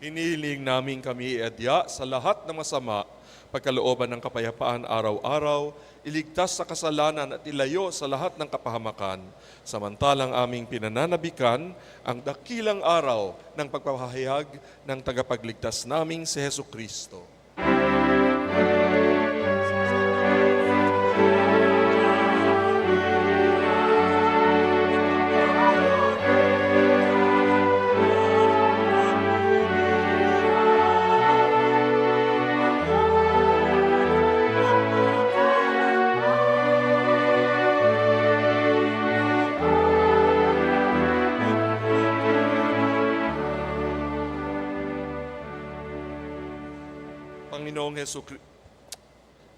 Hinihiling namin kami iadya sa lahat ng masama, pagkalooban ng kapayapaan araw-araw, iligtas sa kasalanan at ilayo sa lahat ng kapahamakan, samantalang aming pinananabikan ang dakilang araw ng pagpapahayag ng tagapagligtas naming si Hesu Kristo.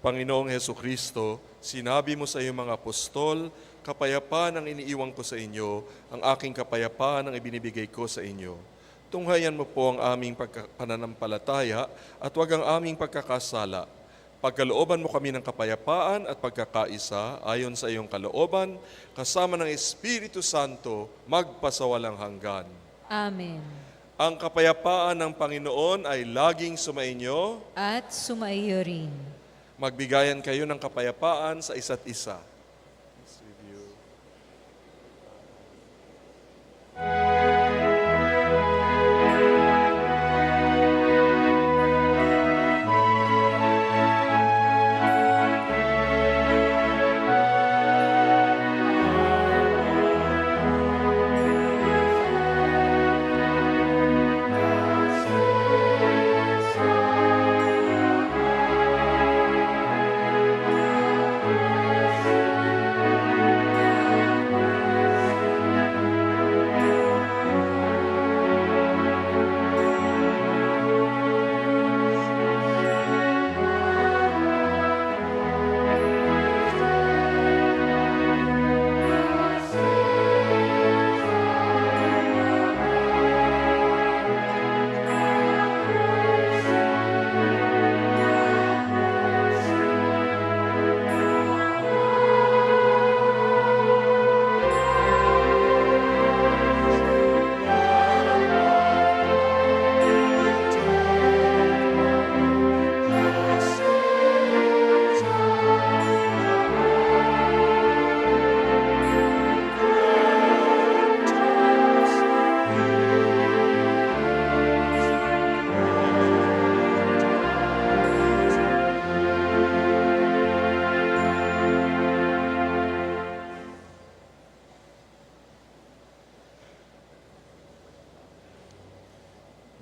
Panginoong Hesu Kristo, sinabi mo sa iyong mga apostol, kapayapaan ang iniiwan ko sa inyo, ang aking kapayapaan ang ibinibigay ko sa inyo. Tunghayan mo po ang aming pananampalataya at huwag ang aming pagkakasala. Pagkalooban mo kami ng kapayapaan at pagkakaisa ayon sa iyong kalooban, kasama ng Espiritu Santo, magpasawalang hanggan. Amen. Ang kapayapaan ng Panginoon ay laging sumainyo. At sumaiyo rin. Magbigayan kayo ng kapayapaan sa isa't isa. Peace with you.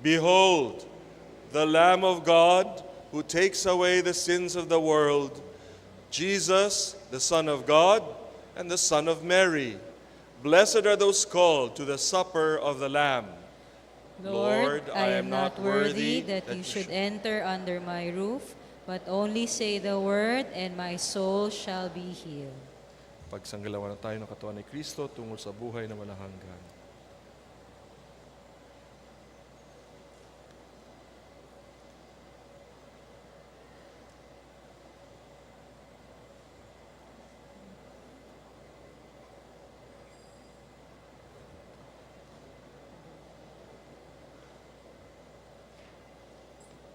Behold, the Lamb of God who takes away the sins of the world, Jesus, the Son of God and the Son of Mary. Blessed are those called to the supper of the Lamb. Lord, I am not worthy that you should enter under my roof, but only say the word, and my soul shall be healed. Pagsanggalawan na tayo ng katawan ni Kristo tungkol sa buhay na walang hanggan.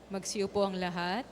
Magsiyo po ang lahat.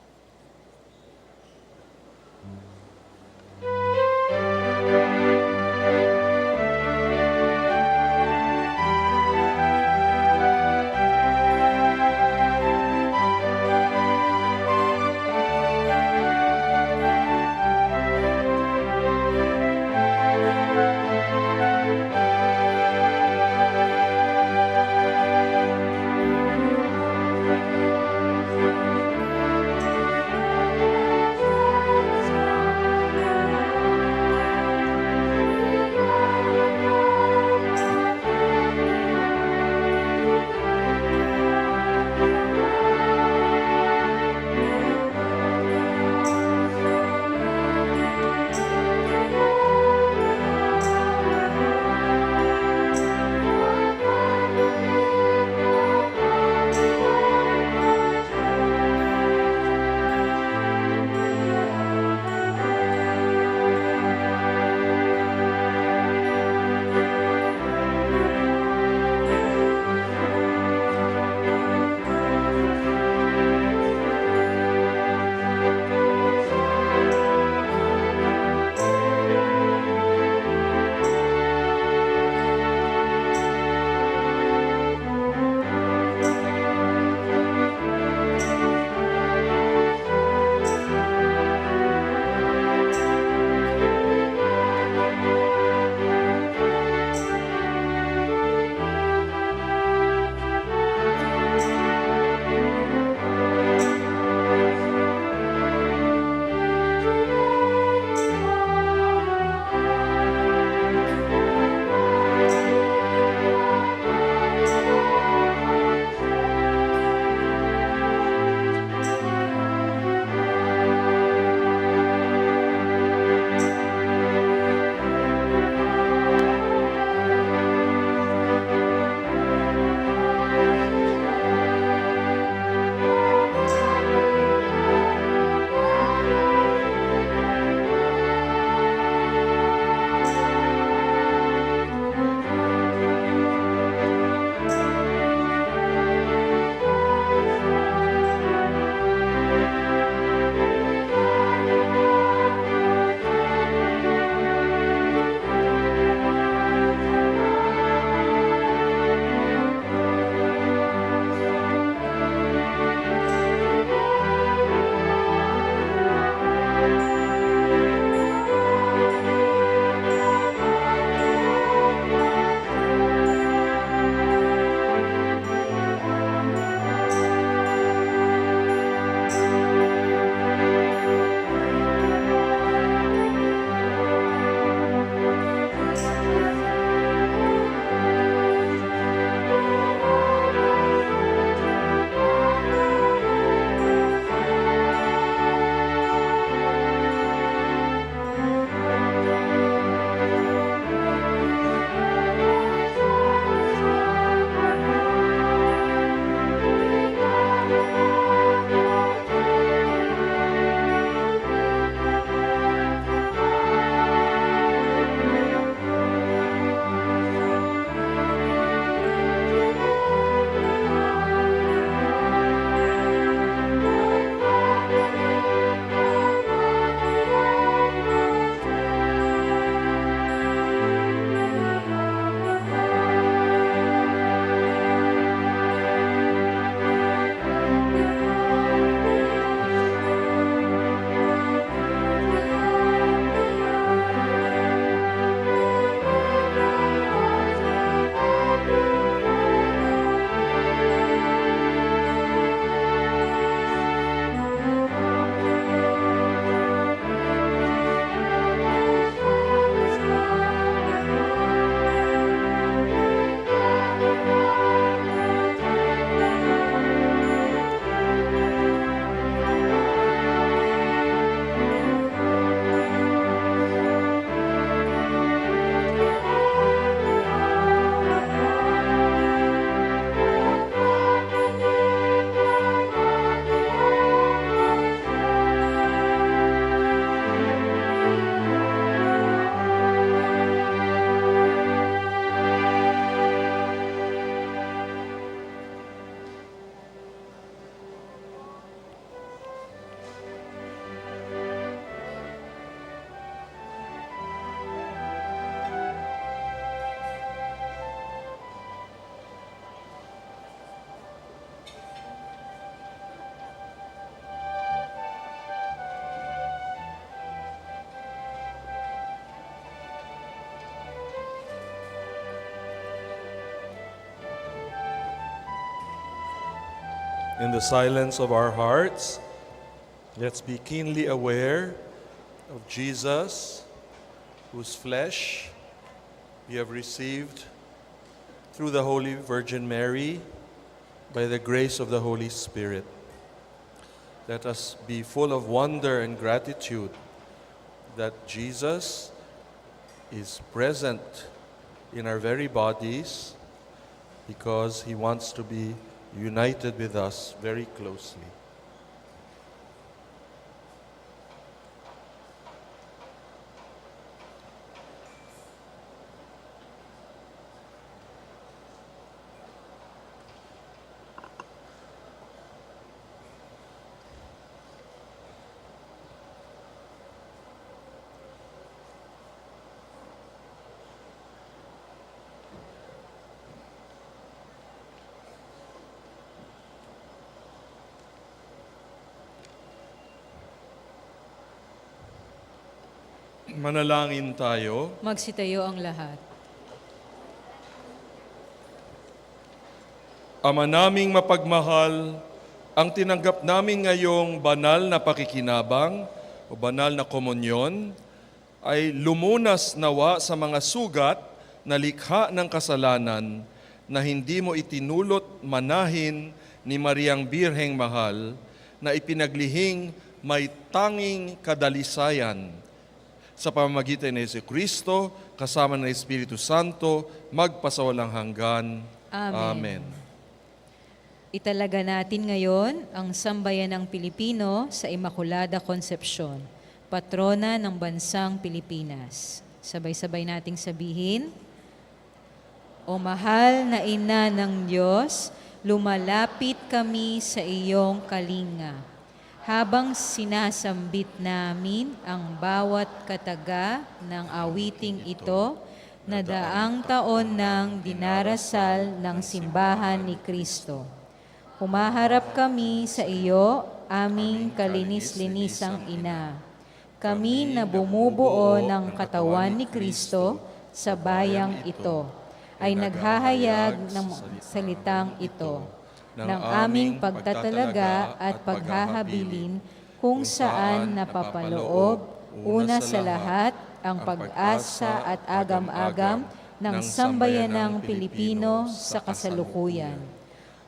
In the silence of our hearts, let's be keenly aware of Jesus, whose flesh we have received through the Holy Virgin Mary by the grace of the Holy Spirit. Let us be full of wonder and gratitude that Jesus is present in our very bodies because He wants to be united with us very closely. Manalangin tayo. Magsitayo ang lahat. Ama naming mapagmahal, ang tinanggap namin ngayong banal na pakikinabang o banal na komunyon ay lumunas nawa sa mga sugat na likha ng kasalanan na hindi mo itinulot manahin ni Mariang Birheng Mahal na ipinaglihing may tanging kadalisayan sa pamamagitan ni Jesucristo, kasama ng Espiritu Santo, magpasawalang hanggan. Amen. Italaga natin ngayon ang sambayanang Pilipino sa Immaculada Concepcion, patrona ng bansang Pilipinas. Sabay-sabay nating sabihin, O mahal na ina ng Diyos, lumalapit kami sa iyong kalinga. Habang sinasambit namin ang bawat kataga ng awiting ito na daang taon nang dinarasal ng simbahan ni Kristo. Humaharap kami sa iyo, aming kalinis-linisang ina. Kami na bumubuo ng katawan ni Kristo sa bayang ito, ay naghahayag ng salitang ito, ng aming pagtatalaga at paghahabilin kung saan napapaloob, una sa lahat, ang pag-asa at agam-agam ng sambayanang Pilipino sa kasalukuyan.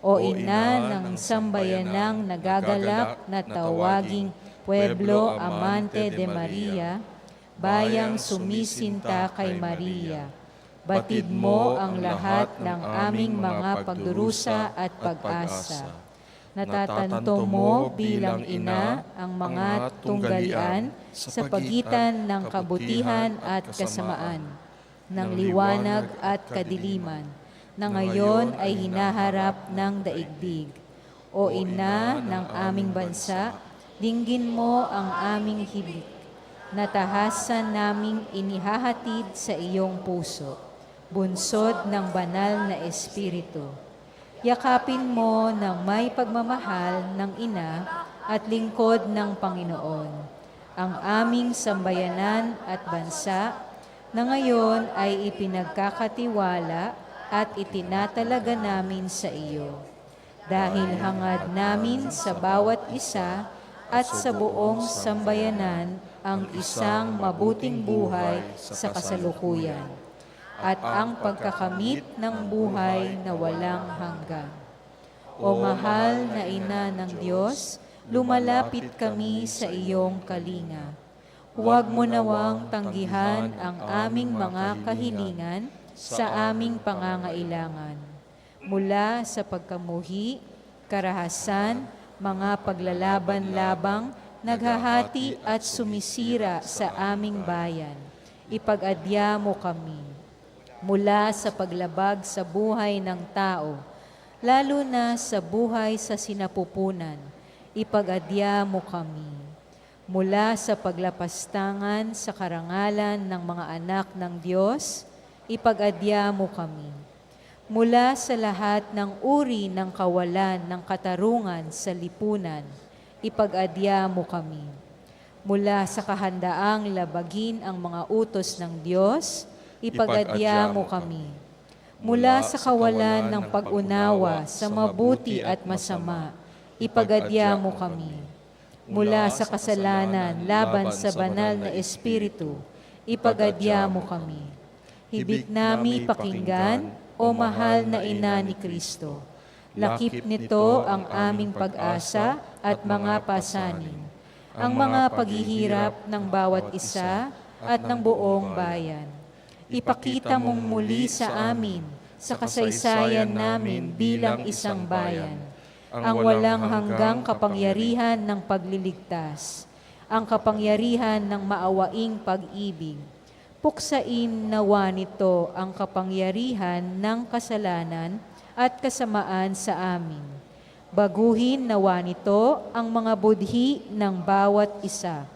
O ina ng sambayanang nagagalak na tawaging Pueblo Amante de Maria, bayang sumisinta kay Maria, batid mo ang lahat ng aming mga pagdurusa at pag-asa. Natatanto mo bilang ina ang mga tunggalian sa pagitan ng kabutihan at kasamaan, ng liwanag at kadiliman, na ngayon ay hinaharap ng daigdig. O ina ng aming bansa, dinggin mo ang aming hibik, na tahasan naming inihahatid sa iyong puso, bunsod ng banal na Espiritu. Yakapin mo ng may pagmamahal ng ina at lingkod ng Panginoon, ang aming sambayanan at bansa na ngayon ay ipinagkakatiwala at itinatalaga namin sa iyo. Dahil hangad namin sa bawat isa at sa buong sambayanan ang isang mabuting buhay sa kasalukuyan at ang pagkakamit ng buhay na walang hanggan. O mahal na ina ng Diyos, lumalapit kami sa iyong kalinga. Huwag mo nawang tanggihan ang aming mga kahilingan sa aming pangangailangan. Mula sa pagkamuhi, karahasan, mga paglalaban-labang, naghahati at sumisira sa aming bayan. Ipag-adya mo kami. Mula sa paglabag sa buhay ng tao, lalo na sa buhay sa sinapupunan, ipag-adya mo kami. Mula sa paglapastangan sa karangalan ng mga anak ng Diyos, ipag-adya mo kami. Mula sa lahat ng uri ng kawalan ng katarungan sa lipunan, ipag-adya mo kami. Mula sa kahandaang labagin ang mga utos ng Diyos, ipag-adya mo kami. Mula sa kawalan ng pag-unawa sa mabuti at masama, ipagadya mo kami. Mula sa kasalanan laban sa banal na Espiritu, ipagadya mo kami. Hibik nami pakinggan, o mahal na ina ni Kristo. Lakip nito ang aming pag-asa at mga pasanin, ang mga paghihirap ng bawat isa at ng buong bayan. Ipakita mong muli sa amin, sa kasaysayan namin bilang isang bayan, ang walang hanggang kapangyarihan ng pagliligtas, ang kapangyarihan ng maawaing pag-ibig. Puksain nawa nito ang kapangyarihan ng kasalanan at kasamaan sa amin. Baguhin nawa nito ang mga budhi ng bawat isa.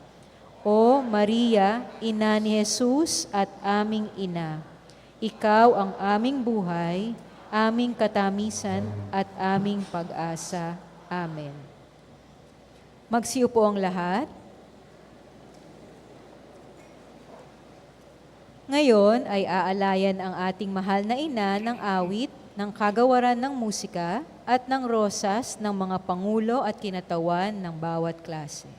O Maria, ina ni Jesus at aming ina, ikaw ang aming buhay, aming katamisan at aming pag-asa. Amen. Magsiupo ang lahat. Ngayon ay aalayan ang ating mahal na ina ng awit, ng kagawaran ng musika at ng rosas ng mga pangulo at kinatawan ng bawat klase.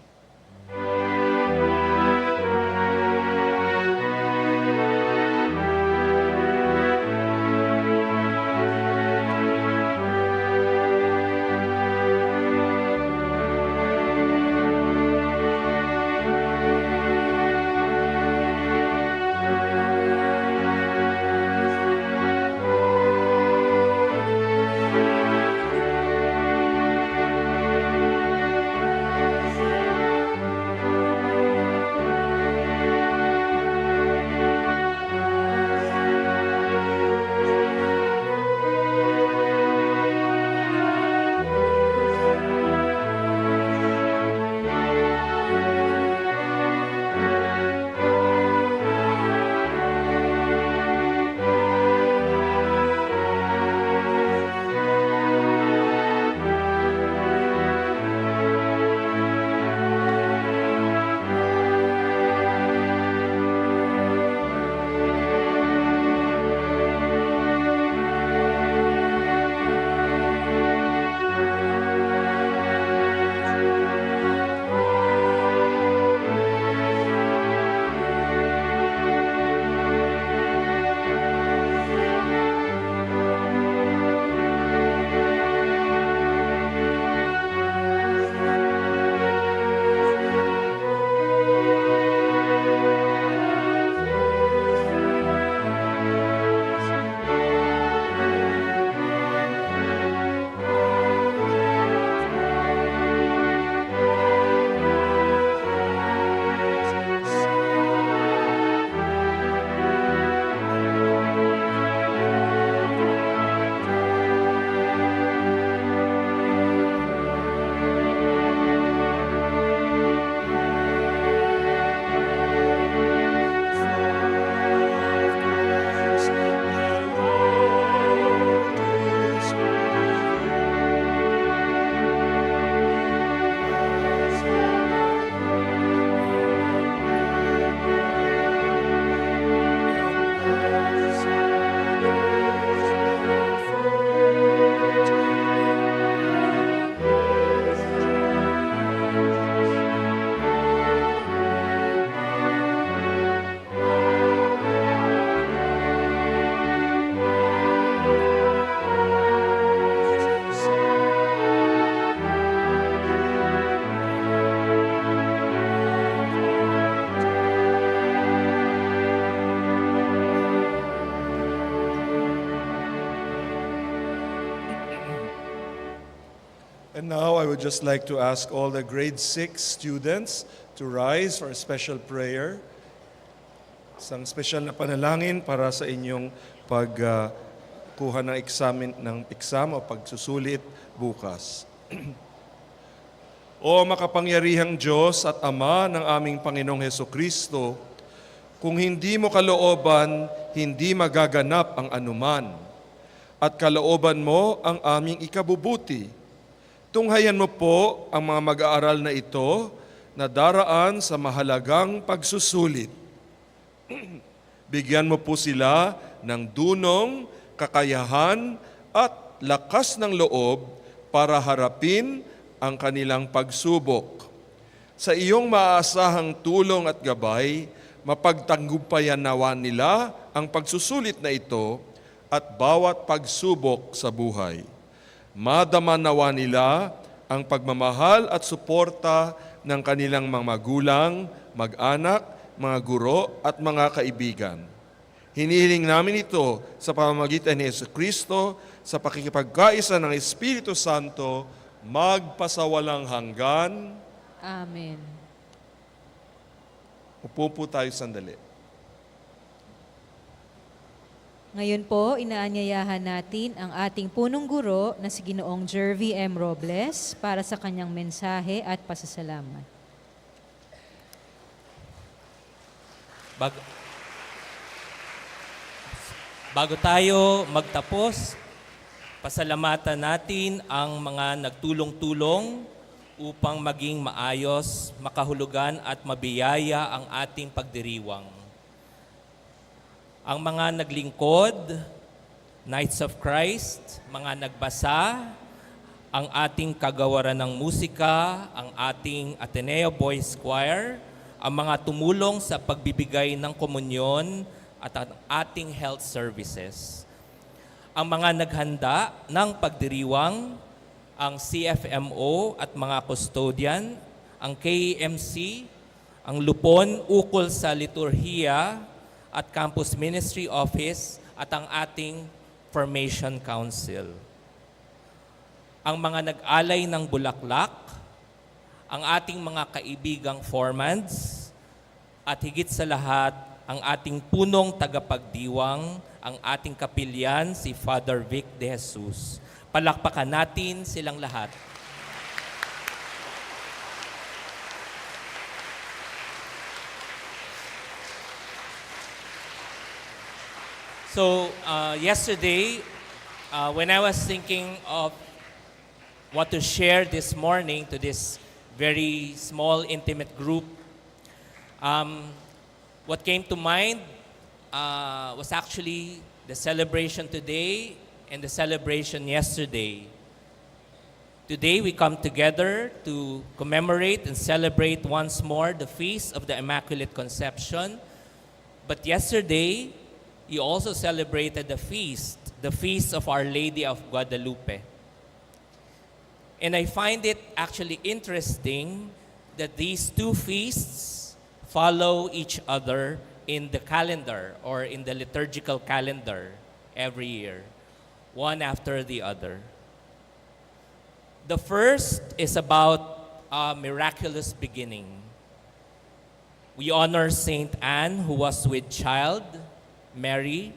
And now I would just like to ask all the grade 6 students to rise for a special prayer. Isang special na panalangin para sa inyong pagkuha ng exam o pagsusulit bukas. O makapangyarihang Diyos at Ama ng aming Panginoong Hesukristo, kung hindi mo kalooban, hindi magaganap ang anuman. At kalooban mo ang aming ikabubuti. Tunghayan mo po ang mga mag-aaral na ito na daraan sa mahalagang pagsusulit. Bigyan mo po sila ng dunong, kakayahan at lakas ng loob para harapin ang kanilang pagsubok. Sa iyong maaasahang tulong at gabay, mapagtagumpayan nawa nila ang pagsusulit na ito at bawat pagsubok sa buhay. Madama nawa nila ang pagmamahal at suporta ng kanilang mga magulang, mag-anak, mga guro at mga kaibigan. Hinihiling namin ito sa pamamagitan ni Yesu Kristo sa pakikipagkaisa ng Espiritu Santo magpasawalang hanggan. Amen. Upo po tayo sandali. Ngayon po, inaanyayahan natin ang ating punong guro na si Ginoong Jervy M. Robles para sa kanyang mensahe at pasasalamat. Bago tayo magtapos, pasalamatan natin ang mga nagtulong-tulong upang maging maayos, makahulugan at mabiyaya ang ating pagdiriwang. Ang mga naglingkod, Knights of Christ, mga nagbasa, ang ating kagawaran ng musika, ang ating Ateneo Boys Choir, ang mga tumulong sa pagbibigay ng komunyon at ang ating health services. Ang mga naghanda ng pagdiriwang, ang CFMO at mga custodian, ang KEMC, ang Lupon ukol sa liturhiya at Campus Ministry Office at ang ating Formation Council. Ang mga nag-alay ng bulaklak, ang ating mga kaibigang formans, at higit sa lahat, ang ating punong tagapagdiwang, ang ating kapilyan, si Father Vic De Jesus. Palakpakan natin silang lahat. So, yesterday, when I was thinking of what to share this morning to this very small, intimate group, what came to mind was actually the celebration today and the celebration yesterday. Today, we come together to commemorate and celebrate once more the Feast of the Immaculate Conception. But yesterday, you also celebrated the Feast of Our Lady of Guadalupe. And I find it actually interesting that these two feasts follow each other in the calendar or in the liturgical calendar every year, one after the other. The first is about a miraculous beginning. We honor Saint Anne, who was with child, Mary,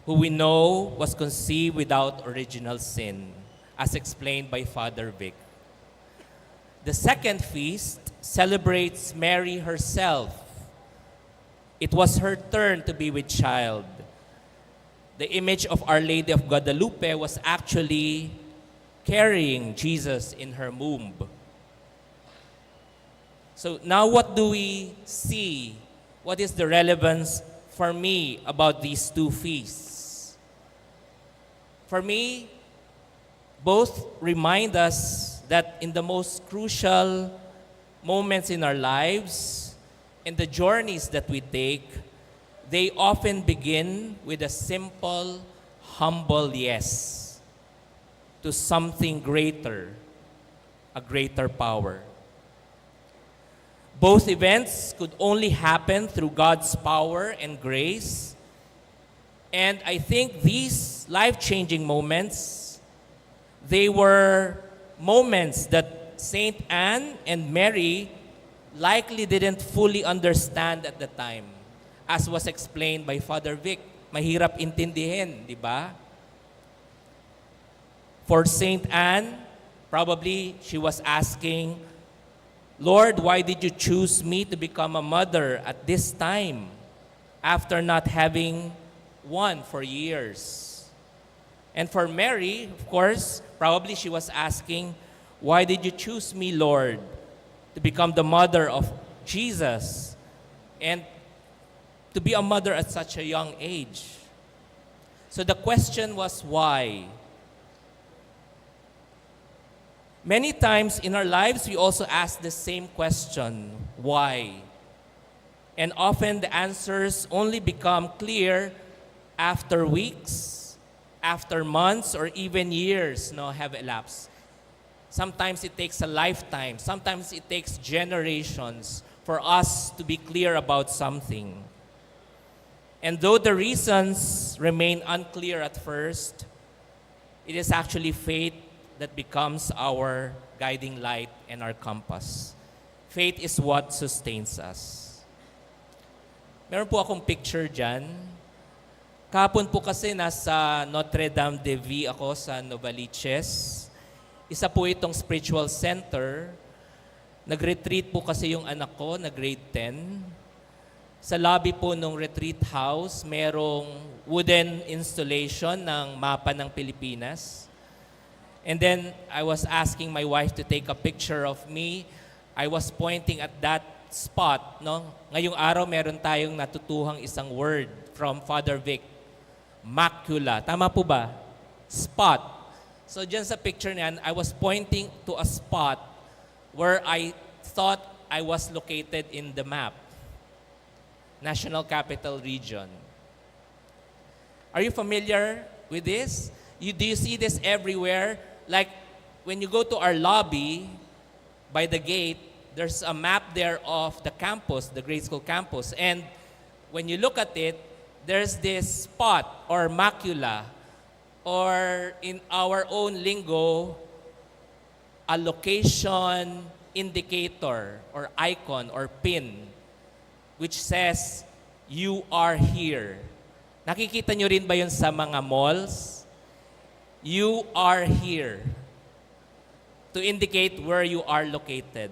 who we know was conceived without original sin, as explained by Father Vic. The second feast celebrates Mary herself. It was her turn to be with child. The image of Our Lady of Guadalupe was actually carrying Jesus in her womb. So now what do we see? What is the relevance for me about these two feasts? For me, both remind us that in the most crucial moments in our lives, in the journeys that we take, they often begin with a simple, humble yes to something greater, a greater power. Both events could only happen through God's power and grace. And I think these life-changing moments, they were moments that Saint Anne and Mary likely didn't fully understand at the time. As was explained by Father Vic, mahirap intindihin, di ba? For Saint Anne, probably she was asking, Lord, why did you choose me to become a mother at this time after not having one for years? And for Mary, of course, probably she was asking, why did you choose me, Lord, to become the mother of Jesus and to be a mother at such a young age? So the question was why? Many times in our lives, we also ask the same question, why? And often the answers only become clear after weeks, after months, or even years have elapsed. Sometimes it takes a lifetime. Sometimes it takes generations for us to be clear about something. And though the reasons remain unclear at first, it is actually faith that becomes our guiding light and our compass. Faith is what sustains us. Meron po akong picture dyan. Kahapon po kasi nasa Notre Dame de Vie ako sa Novaliches. Isa po itong spiritual center. Nag-retreat po kasi yung anak ko na grade 10. Sa lobby po ng retreat house, merong wooden installation ng mapa ng Pilipinas. And then I was asking my wife to take a picture of me. I was pointing at that spot. Ngayong araw, meron tayong natutuhang isang word from Father Vic. Macula. Tama po ba? Spot. So dyan sa picture niyan, I was pointing to a spot where I thought I was located in the map. National Capital Region. Are you familiar with this? Do you see this everywhere? Like when you go to our lobby, by the gate, there's a map there of the campus, the grade school campus. And when you look at it, there's this spot or macula, or in our own lingo, a location indicator or icon or pin which says, you are here. Nakikita nyo rin ba yun sa mga malls? You are here. To indicate where you are located.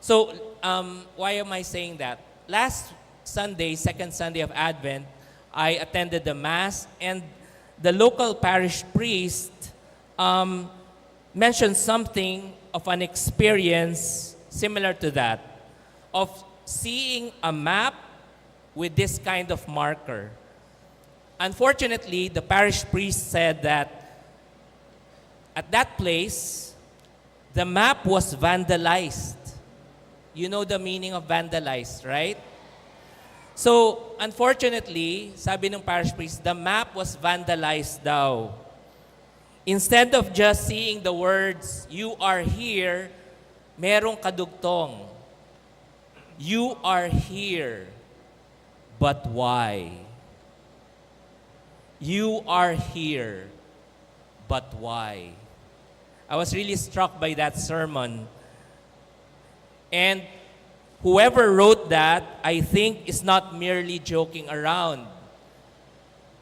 So, why am I saying that? Last Sunday, second Sunday of Advent, I attended the Mass, and the local parish priest mentioned something of an experience similar to that, of seeing a map with this kind of marker. Unfortunately, the parish priest said that at that place, the map was vandalized. You know the meaning of vandalized, right? So, unfortunately, sabi ng parish priest, the map was vandalized daw. Instead of just seeing the words, you are here, merong kadugtong. You are here, but why? You are here, but why? I was really struck by that sermon. And whoever wrote that, I think, is not merely joking around.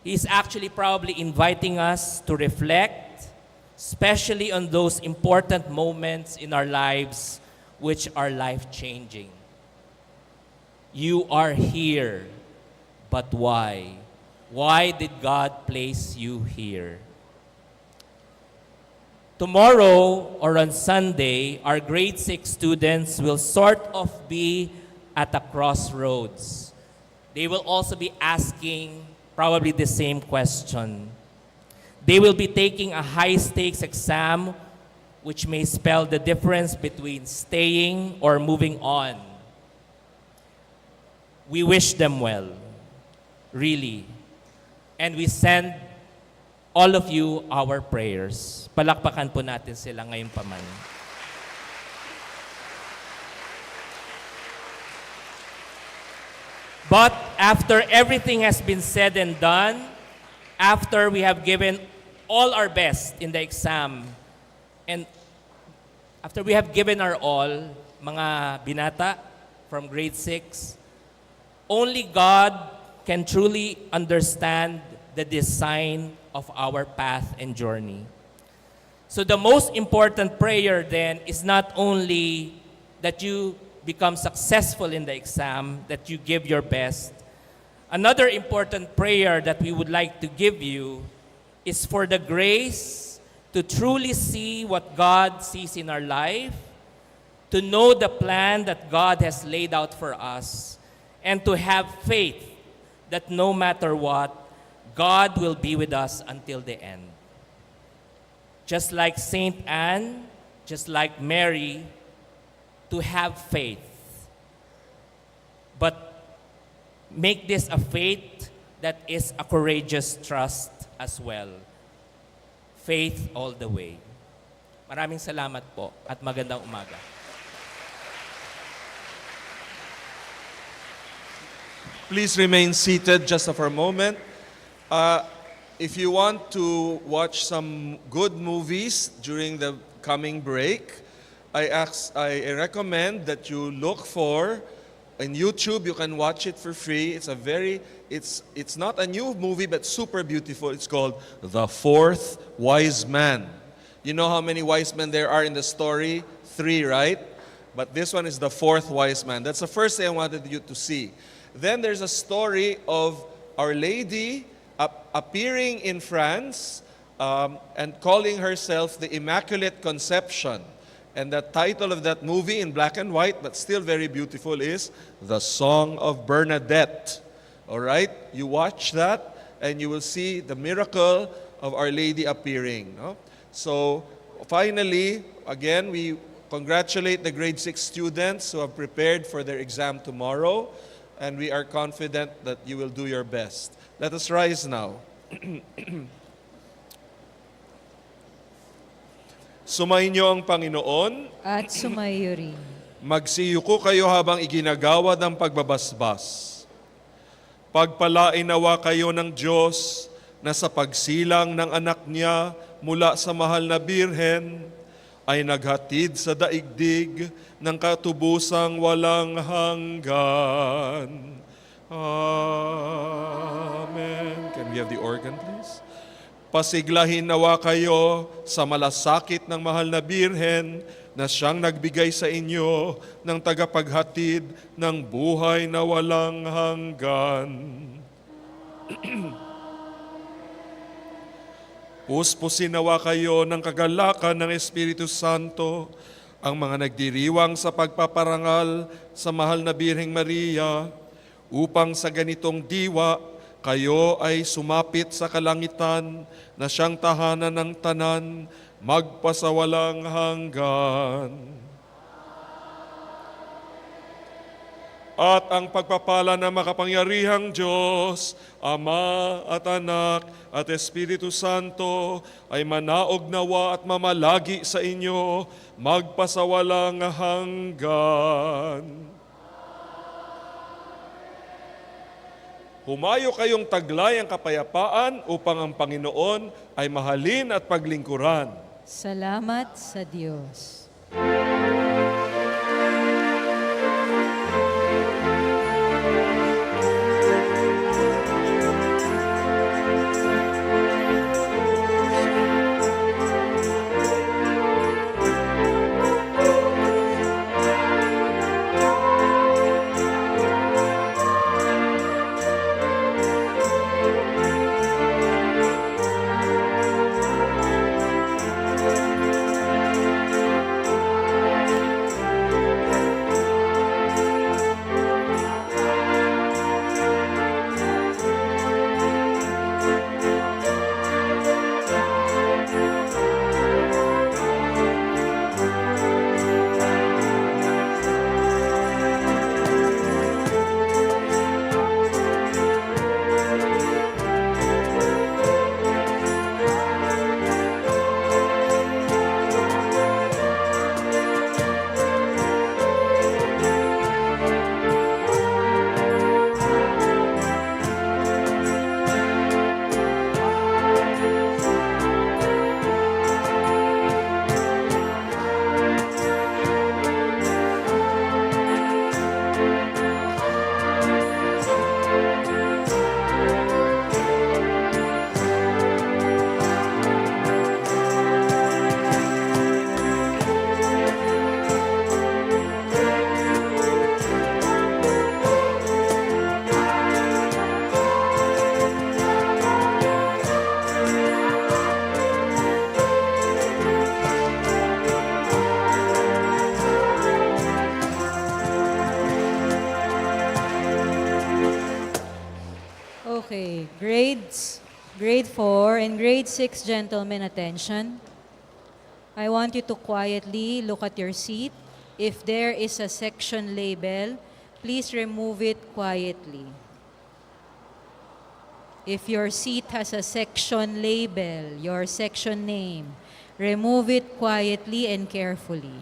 He's actually probably inviting us to reflect, especially on those important moments in our lives which are life-changing. You are here, but why? Why did God place you here? Tomorrow or on Sunday, our grade 6 students will sort of be at a crossroads. They will also be asking probably the same question. They will be taking a high-stakes exam which may spell the difference between staying or moving on. We wish them well, really. And we send all of you our prayers. Palakpakan po natin sila ngayon pa man. But after everything has been said and done, after we have given all our best in the exam, and after we have given our all, mga binata from grade 6, only God can truly understand the design of our path and journey. So the most important prayer then is not only that you become successful in the exam, that you give your best. Another important prayer that we would like to give you is for the grace to truly see what God sees in our life, to know the plan that God has laid out for us, and to have faith that no matter what, God will be with us until the end. just like Saint Anne, just like Mary, to have faith. But make this a faith that is a courageous trust as well. Faith all the way. Maraming salamat po at magandang umaga. Please remain seated just for a moment. If you want to watch some good movies during the coming break, I recommend that you look for in YouTube. You can watch it for free. It's not a new movie, but super beautiful. It's called The Fourth Wise Man. You know how many wise men there are in the story? 3, right? But this one is the fourth wise man. That's the first thing I wanted you to see. Then there's a story of Our Lady appearing in France and calling herself the Immaculate Conception. And the title of that movie, in black and white, but still very beautiful, is The Song of Bernadette. All right? You watch that, and you will see the miracle of Our Lady appearing. No? So, finally, again, we congratulate the grade 6 students who have prepared for their exam tomorrow, and we are confident that you will do your best. Let us rise now. Sumainyo ang Panginoon. At sumayo rin. Magsiyuko kayo habang iginagawad ang pagbabasbas. Pagpalain nawa kayo ng Diyos na sa pagsilang ng anak niya mula sa mahal na birhen ay naghatid sa daigdig ng katubusang walang hanggan. Amen. Can we have the organ, please? Pasiglahin nawa kayo sa malasakit ng mahal na birhen na siyang nagbigay sa inyo ng tagapaghatid ng buhay na walang hanggan. Puspusin nawa kayo ng kagalakan ng Espiritu Santo, ang mga nagdiriwang sa pagpaparangal sa mahal na Birheng Maria, upang sa ganitong diwa, kayo ay sumapit sa kalangitan na siyang tahanan ng tanan, magpasawalang hanggan. At ang pagpapala ng makapangyarihang Diyos, Ama at Anak at Espiritu Santo ay manaog nawa at mamalagi sa inyo, magpasawalang hanggan. Humayo kayong taglay ang kapayapaan upang ang Panginoon ay mahalin at paglingkuran. Salamat sa Diyos. Okay, grade 4 and grade 6, gentlemen, attention. I want you to quietly look at your seat. If there is a section label, please remove it quietly. If your seat has a section label, your section name, remove it quietly and carefully.